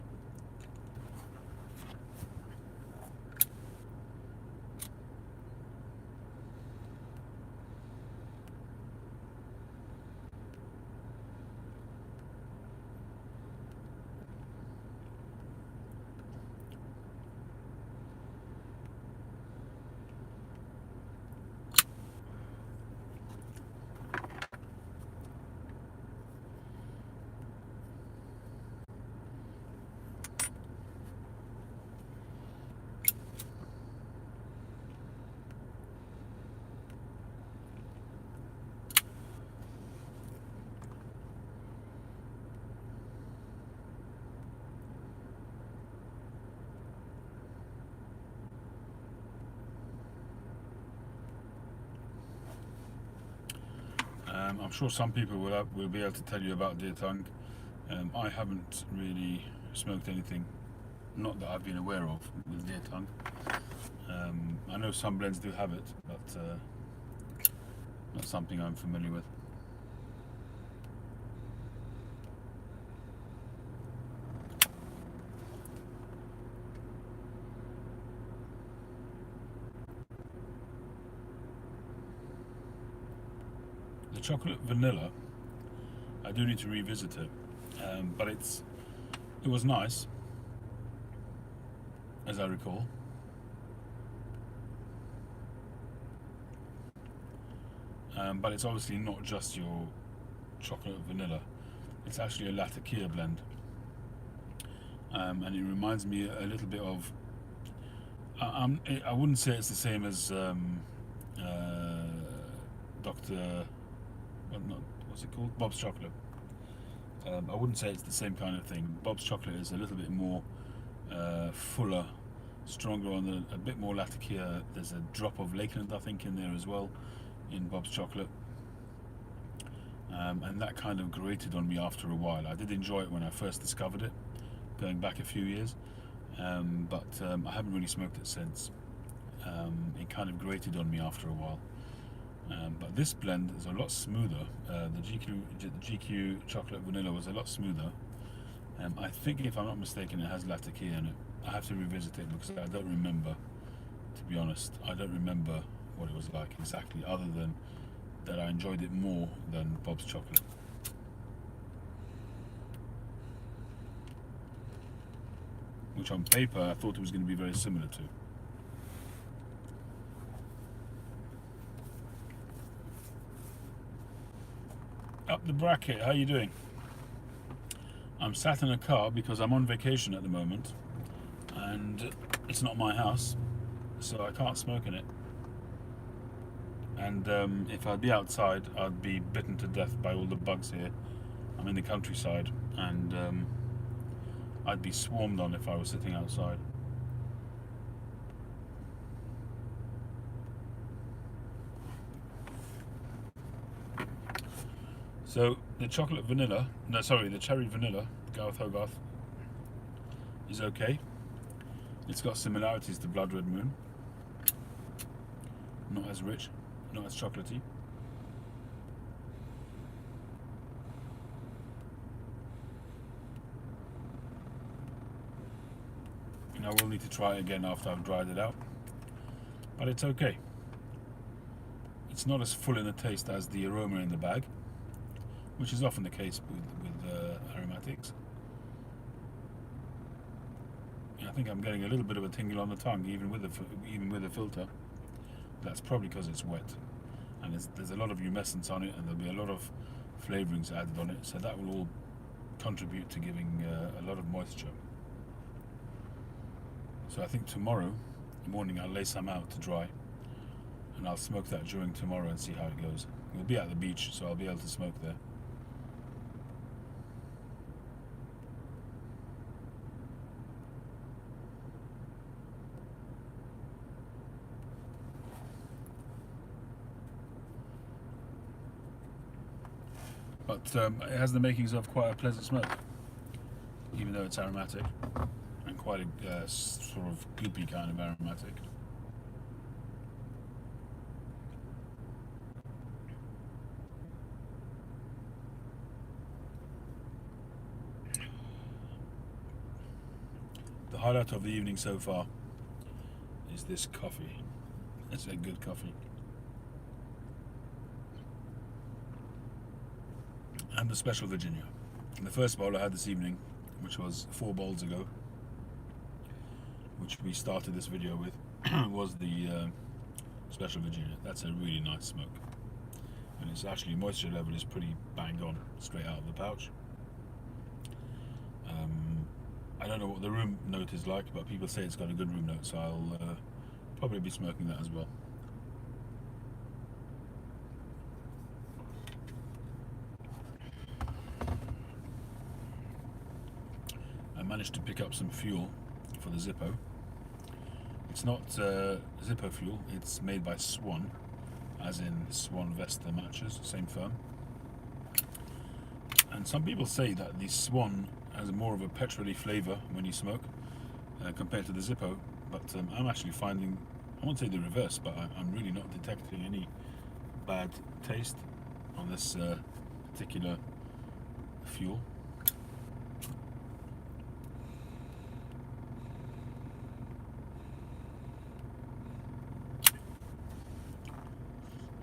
I'm sure some people will be able to tell you about Deer Tongue. I haven't really smoked anything, not that I've been aware of, with Deer Tongue. I know some blends do have it, but not something I'm familiar with. The chocolate vanilla, I do need to revisit it, but it was nice, as I recall. But it's obviously not just your chocolate vanilla. It's actually a Latakia blend, and it reminds me a little bit of. I wouldn't say it's the same as Dr. What's it called? Bob's Chocolate. I wouldn't say it's the same kind of thing. Bob's Chocolate is a little bit more fuller, stronger on a bit more Latakia. There's a drop of Lakeland, I think, in there as well, in Bob's Chocolate. And that kind of grated on me after a while. I did enjoy it when I first discovered it, going back a few years, but I haven't really smoked it since. It kind of grated on me after a while. But this blend is a lot smoother. The GQ chocolate vanilla was a lot smoother. I think, if I'm not mistaken, it has Latakia in it. I have to revisit it because I don't remember, to be honest. I don't remember what it was like exactly, other than that I enjoyed it more than Bob's Chocolate. Which on paper I thought it was going to be very similar to. Up the bracket, how you doing? I'm sat in a car because I'm on vacation at the moment and it's not my house, so I can't smoke in it. And if I'd be outside, I'd be bitten to death by all the bugs here. I'm in the countryside, and I'd be swarmed on if I was sitting outside. So the chocolate vanilla, the cherry vanilla, Gareth Hogarth, is okay. It's got similarities to Blood Red Moon. Not as rich, not as chocolatey. And I will need to try it again after I've dried it out. But it's okay. It's not as full in the taste as the aroma in the bag, which is often the case with aromatics. And I think I'm getting a little bit of a tingle on the tongue, even with a filter. That's probably because it's wet, and there's a lot of humescence on it, and there'll be a lot of flavourings added on it, so that will all contribute to giving a lot of moisture. So I think tomorrow morning I'll lay some out to dry, and I'll smoke that during tomorrow and see how it goes. We'll be at the beach, so I'll be able to smoke there. But it has the makings of quite a pleasant smoke, even though it's aromatic, and quite a sort of goopy kind of aromatic. The highlight of the evening so far is this coffee. It's a good coffee. And the Special Virginia. And the first bowl I had this evening, which was 4 bowls ago, which we started this video with, was the Special Virginia. That's a really nice smoke. And it's actually, moisture level is pretty bang on, straight out of the pouch. I don't know what the room note is like, but people say it's got a good room note, so I'll probably be smoking that as well. I managed to pick up some fuel for the Zippo. It's not Zippo fuel, it's made by Swan, as in Swan Vesta matches, same firm. And some people say that the Swan has more of a petrol-y flavour when you smoke compared to the Zippo, but I'm actually finding I won't say the reverse, but I'm really not detecting any bad taste on this particular fuel.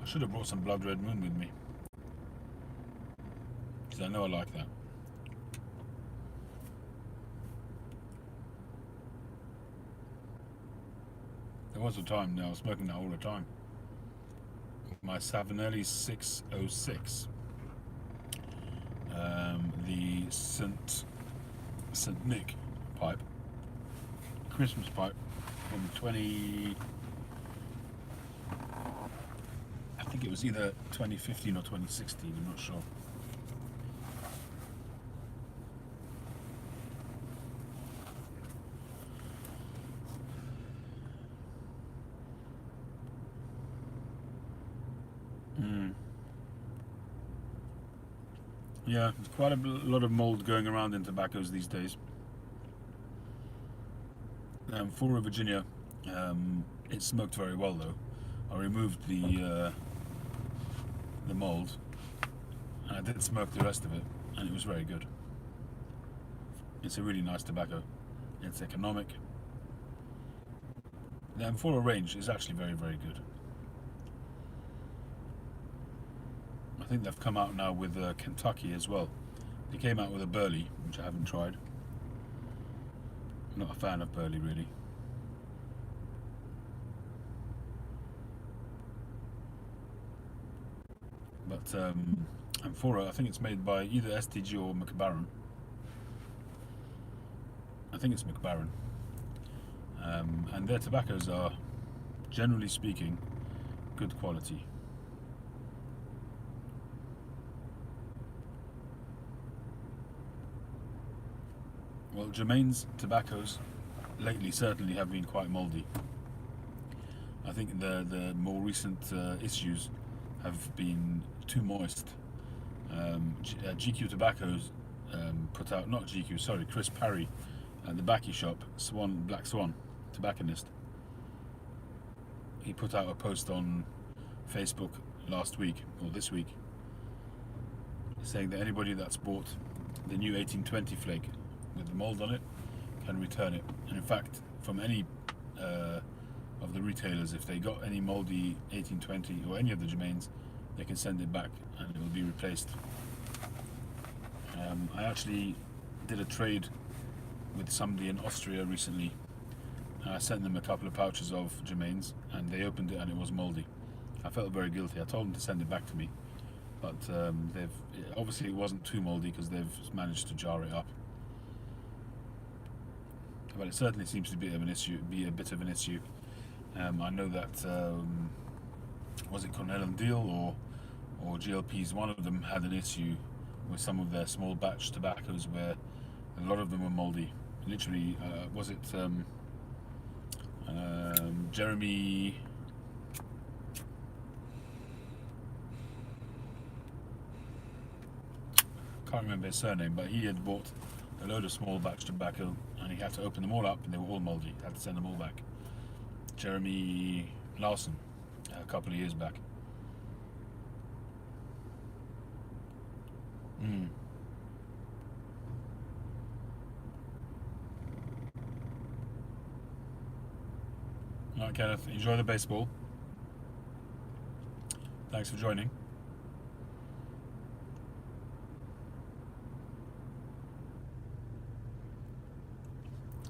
I should have brought some Blood Red Moon with me, because I know I like that. There was a time now I was smoking that all the time. My Savinelli 606, the St Nick pipe, Christmas pipe from 20. I think it was either 2015 or 2016. I'm not sure. Yeah, there's quite a lot of mold going around in tobaccos these days. For Virginia, it smoked very well though. I removed the mold, and I did smoke the rest of it, and it was very good. It's a really nice tobacco. It's economic. The Amphora range is actually very, very good. I think they've come out now with Kentucky as well. They came out with a Burley, which I haven't tried. I'm not a fan of Burley really. But Amphora, I think it's made by either STG or McBaron. I think it's McBaron. And their tobaccos are, generally speaking, good quality. Well, Germain's tobaccos lately certainly have been quite mouldy. I think the more recent issues have been too moist. GQ Tobaccos put out, not GQ, sorry, Chris Parry at the Backy shop, Black Swan, tobacconist. He put out a post on Facebook last week, or this week, saying that anybody that's bought the new 1820 flake with the mold on it can return it. And in fact, from any of the retailers, if they got any moldy 1820 or any of the Germains, they can send it back and it will be replaced. I actually did a trade with somebody in Austria recently. I sent them a couple of pouches of Germains and they opened it and it was moldy. I felt very guilty. I told them to send it back to me, but obviously it wasn't too moldy because they've managed to jar it up. But it certainly seems to be a bit of an issue. I know that was it Cornell and Deal or GLPs? One of them had an issue with some of their small batch tobaccos where a lot of them were moldy. Literally, was it Jeremy? Can't remember his surname, but he had bought a load of small batch tobacco and he had to open them all up and they were all moldy. Had to send them all back. Jeremy Larson, a couple of years back. Alright, Kenneth, enjoy the baseball. Thanks for joining.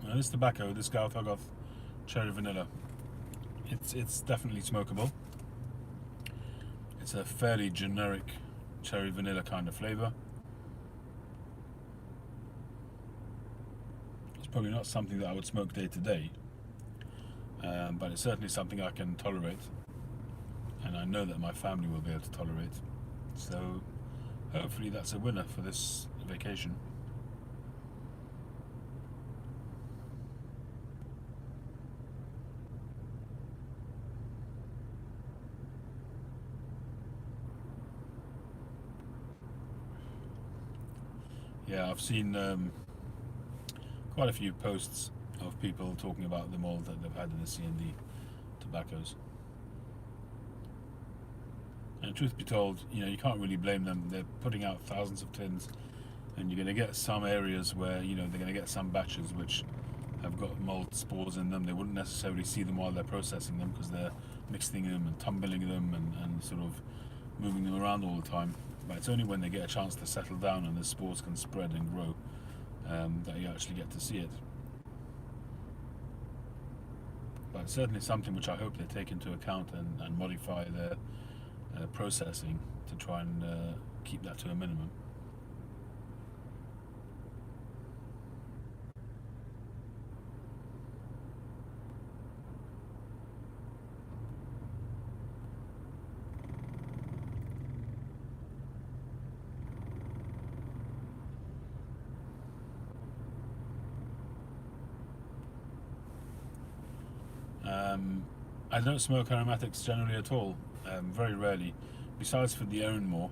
Now this tobacco, this Gauthagoth Cherry Vanilla, it's definitely smokable. It's a fairly generic cherry vanilla kind of flavour. It's probably not something that I would smoke day to day, but it's certainly something I can tolerate, and I know that my family will be able to tolerate. So hopefully that's a winner for this vacation. Yeah, I've seen quite a few posts of people talking about the mold that they've had in the C&D tobaccos. And truth be told, you can't really blame them. They're putting out thousands of tins, and you're going to get some areas where they're going to get some batches which have got mold spores in them. They wouldn't necessarily see them while they're processing them because they're mixing them and tumbling them and sort of moving them around all the time. But it's only when they get a chance to settle down and the spores can spread and grow that you actually get to see it. But it's certainly something which I hope they take into account and modify their processing to try and keep that to a minimum. I don't smoke aromatics generally at all, very rarely, besides for the Erinmore,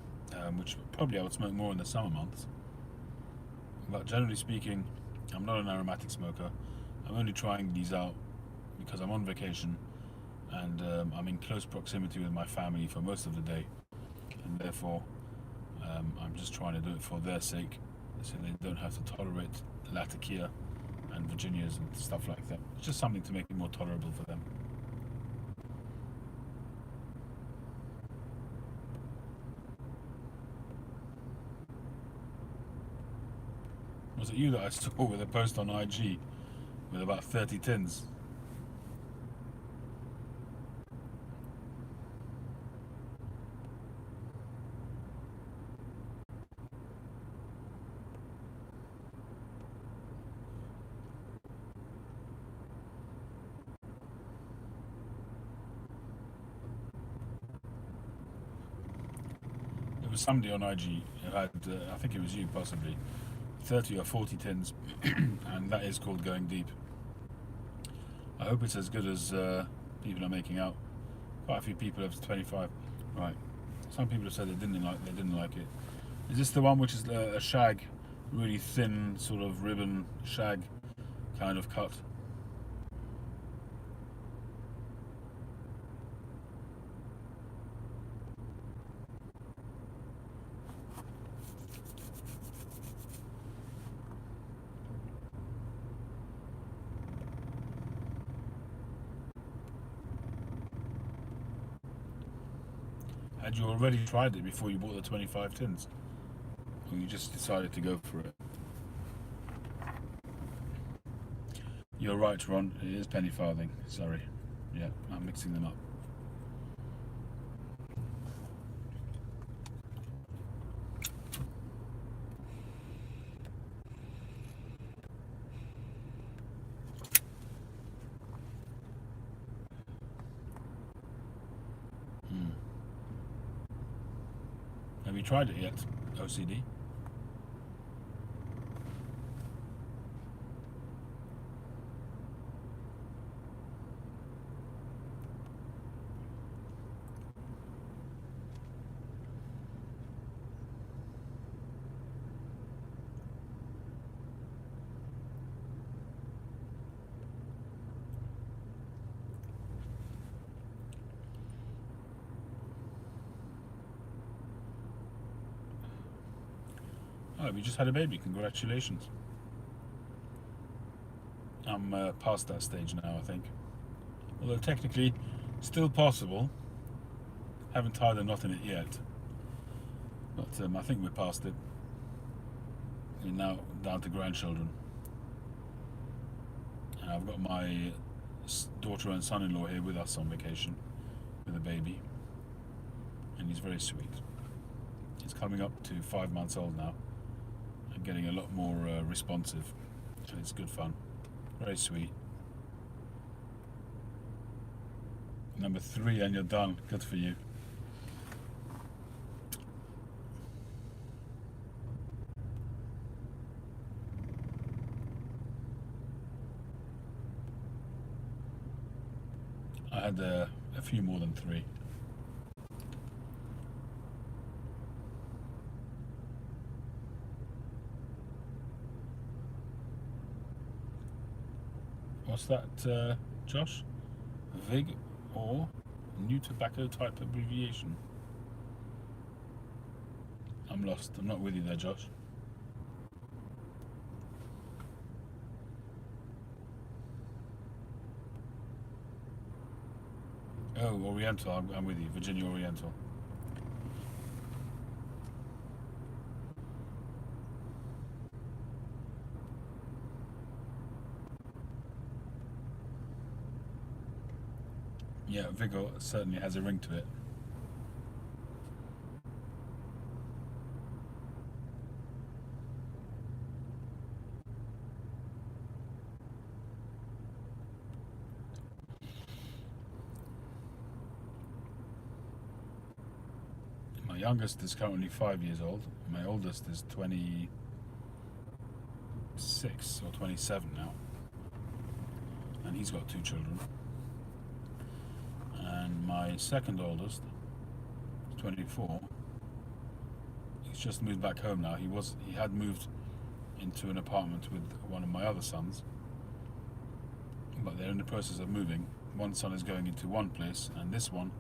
which probably I would smoke more in the summer months. But generally speaking, I'm not an aromatic smoker. I'm only trying these out because I'm on vacation and I'm in close proximity with my family for most of the day, and therefore I'm just trying to do it for their sake so they don't have to tolerate Latakia and Virginias and stuff like that. It's just something to make it more tolerable for them. Was it you that I saw with a post on IG with about 30 tins? There was somebody on IG who had, I think it was you possibly, 30 or 40 tins, and that is called going deep. I hope it's as good as people are making out. Quite a few people have 25. Right. Some people have said they didn't like it. Is this the one which is a shag, really thin sort of ribbon shag kind of cut? Had you already tried it before you bought the 25 tins? Or you just decided to go for it? You're right, Ron. It is penny farthing. Sorry. Yeah, I'm mixing them up. Have you tried it yet, OCD? Oh, we just had a baby. Congratulations. I'm past that stage now, I think. Although technically, still possible. Haven't tied a knot in it yet. But I think we're past it. We're now down to grandchildren. And I've got my daughter and son-in-law here with us on vacation with a baby. And he's very sweet. He's coming up to 5 months old now. And getting a lot more responsive. So it's good fun. Very sweet. Number 3 and you're done. Good for you. I had a few more than 3. What's that, Josh? Vig? or new tobacco type abbreviation. I'm lost. I'm not with you there, Josh. Oh, Oriental. I'm with you. Virginia Oriental. Yeah, Vigor certainly has a ring to it. My youngest is currently 5 years old. My oldest is 26 or 27 now. And he's got 2 children. And my second oldest is 24. He's just moved back home now. He had moved into an apartment with one of my other sons, but they're in the process of moving. One son is going into one place, and this one,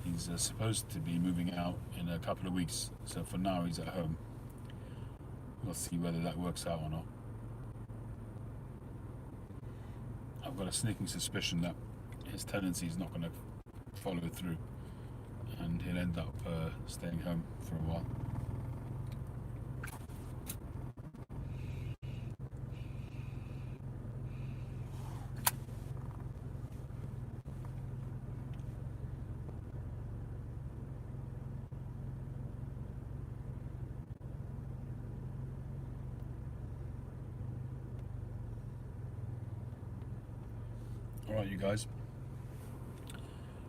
he's supposed to be moving out in a couple of weeks. So for now, he's at home. We'll see whether that works out or not. I've got a sneaking suspicion that his tenancy is not going to follow through, and he'll end up staying home for a while. Alright, you guys.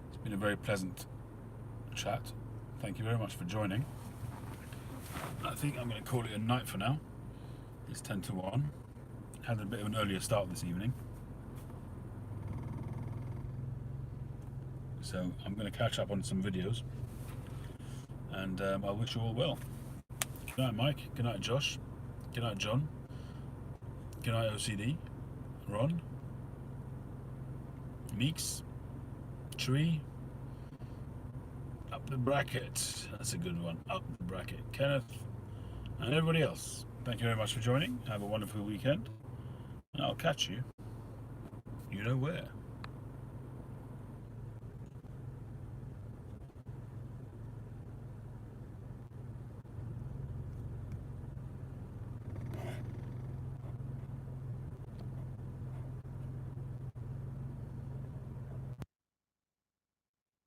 It's been a very pleasant chat. Thank you very much for joining. I think I'm going to call it a night for now. It's 10 to 1. Had a bit of an earlier start this evening. So I'm going to catch up on some videos. And I wish you all well. Good night, Mike. Good night, Josh. Good night, John. Good night, OCD. Ron. Meeks, Tree, up the bracket. That's a good one. Up the bracket. Kenneth, and everybody else. Thank you very much for joining. Have a wonderful weekend, and I'll catch you. You know where.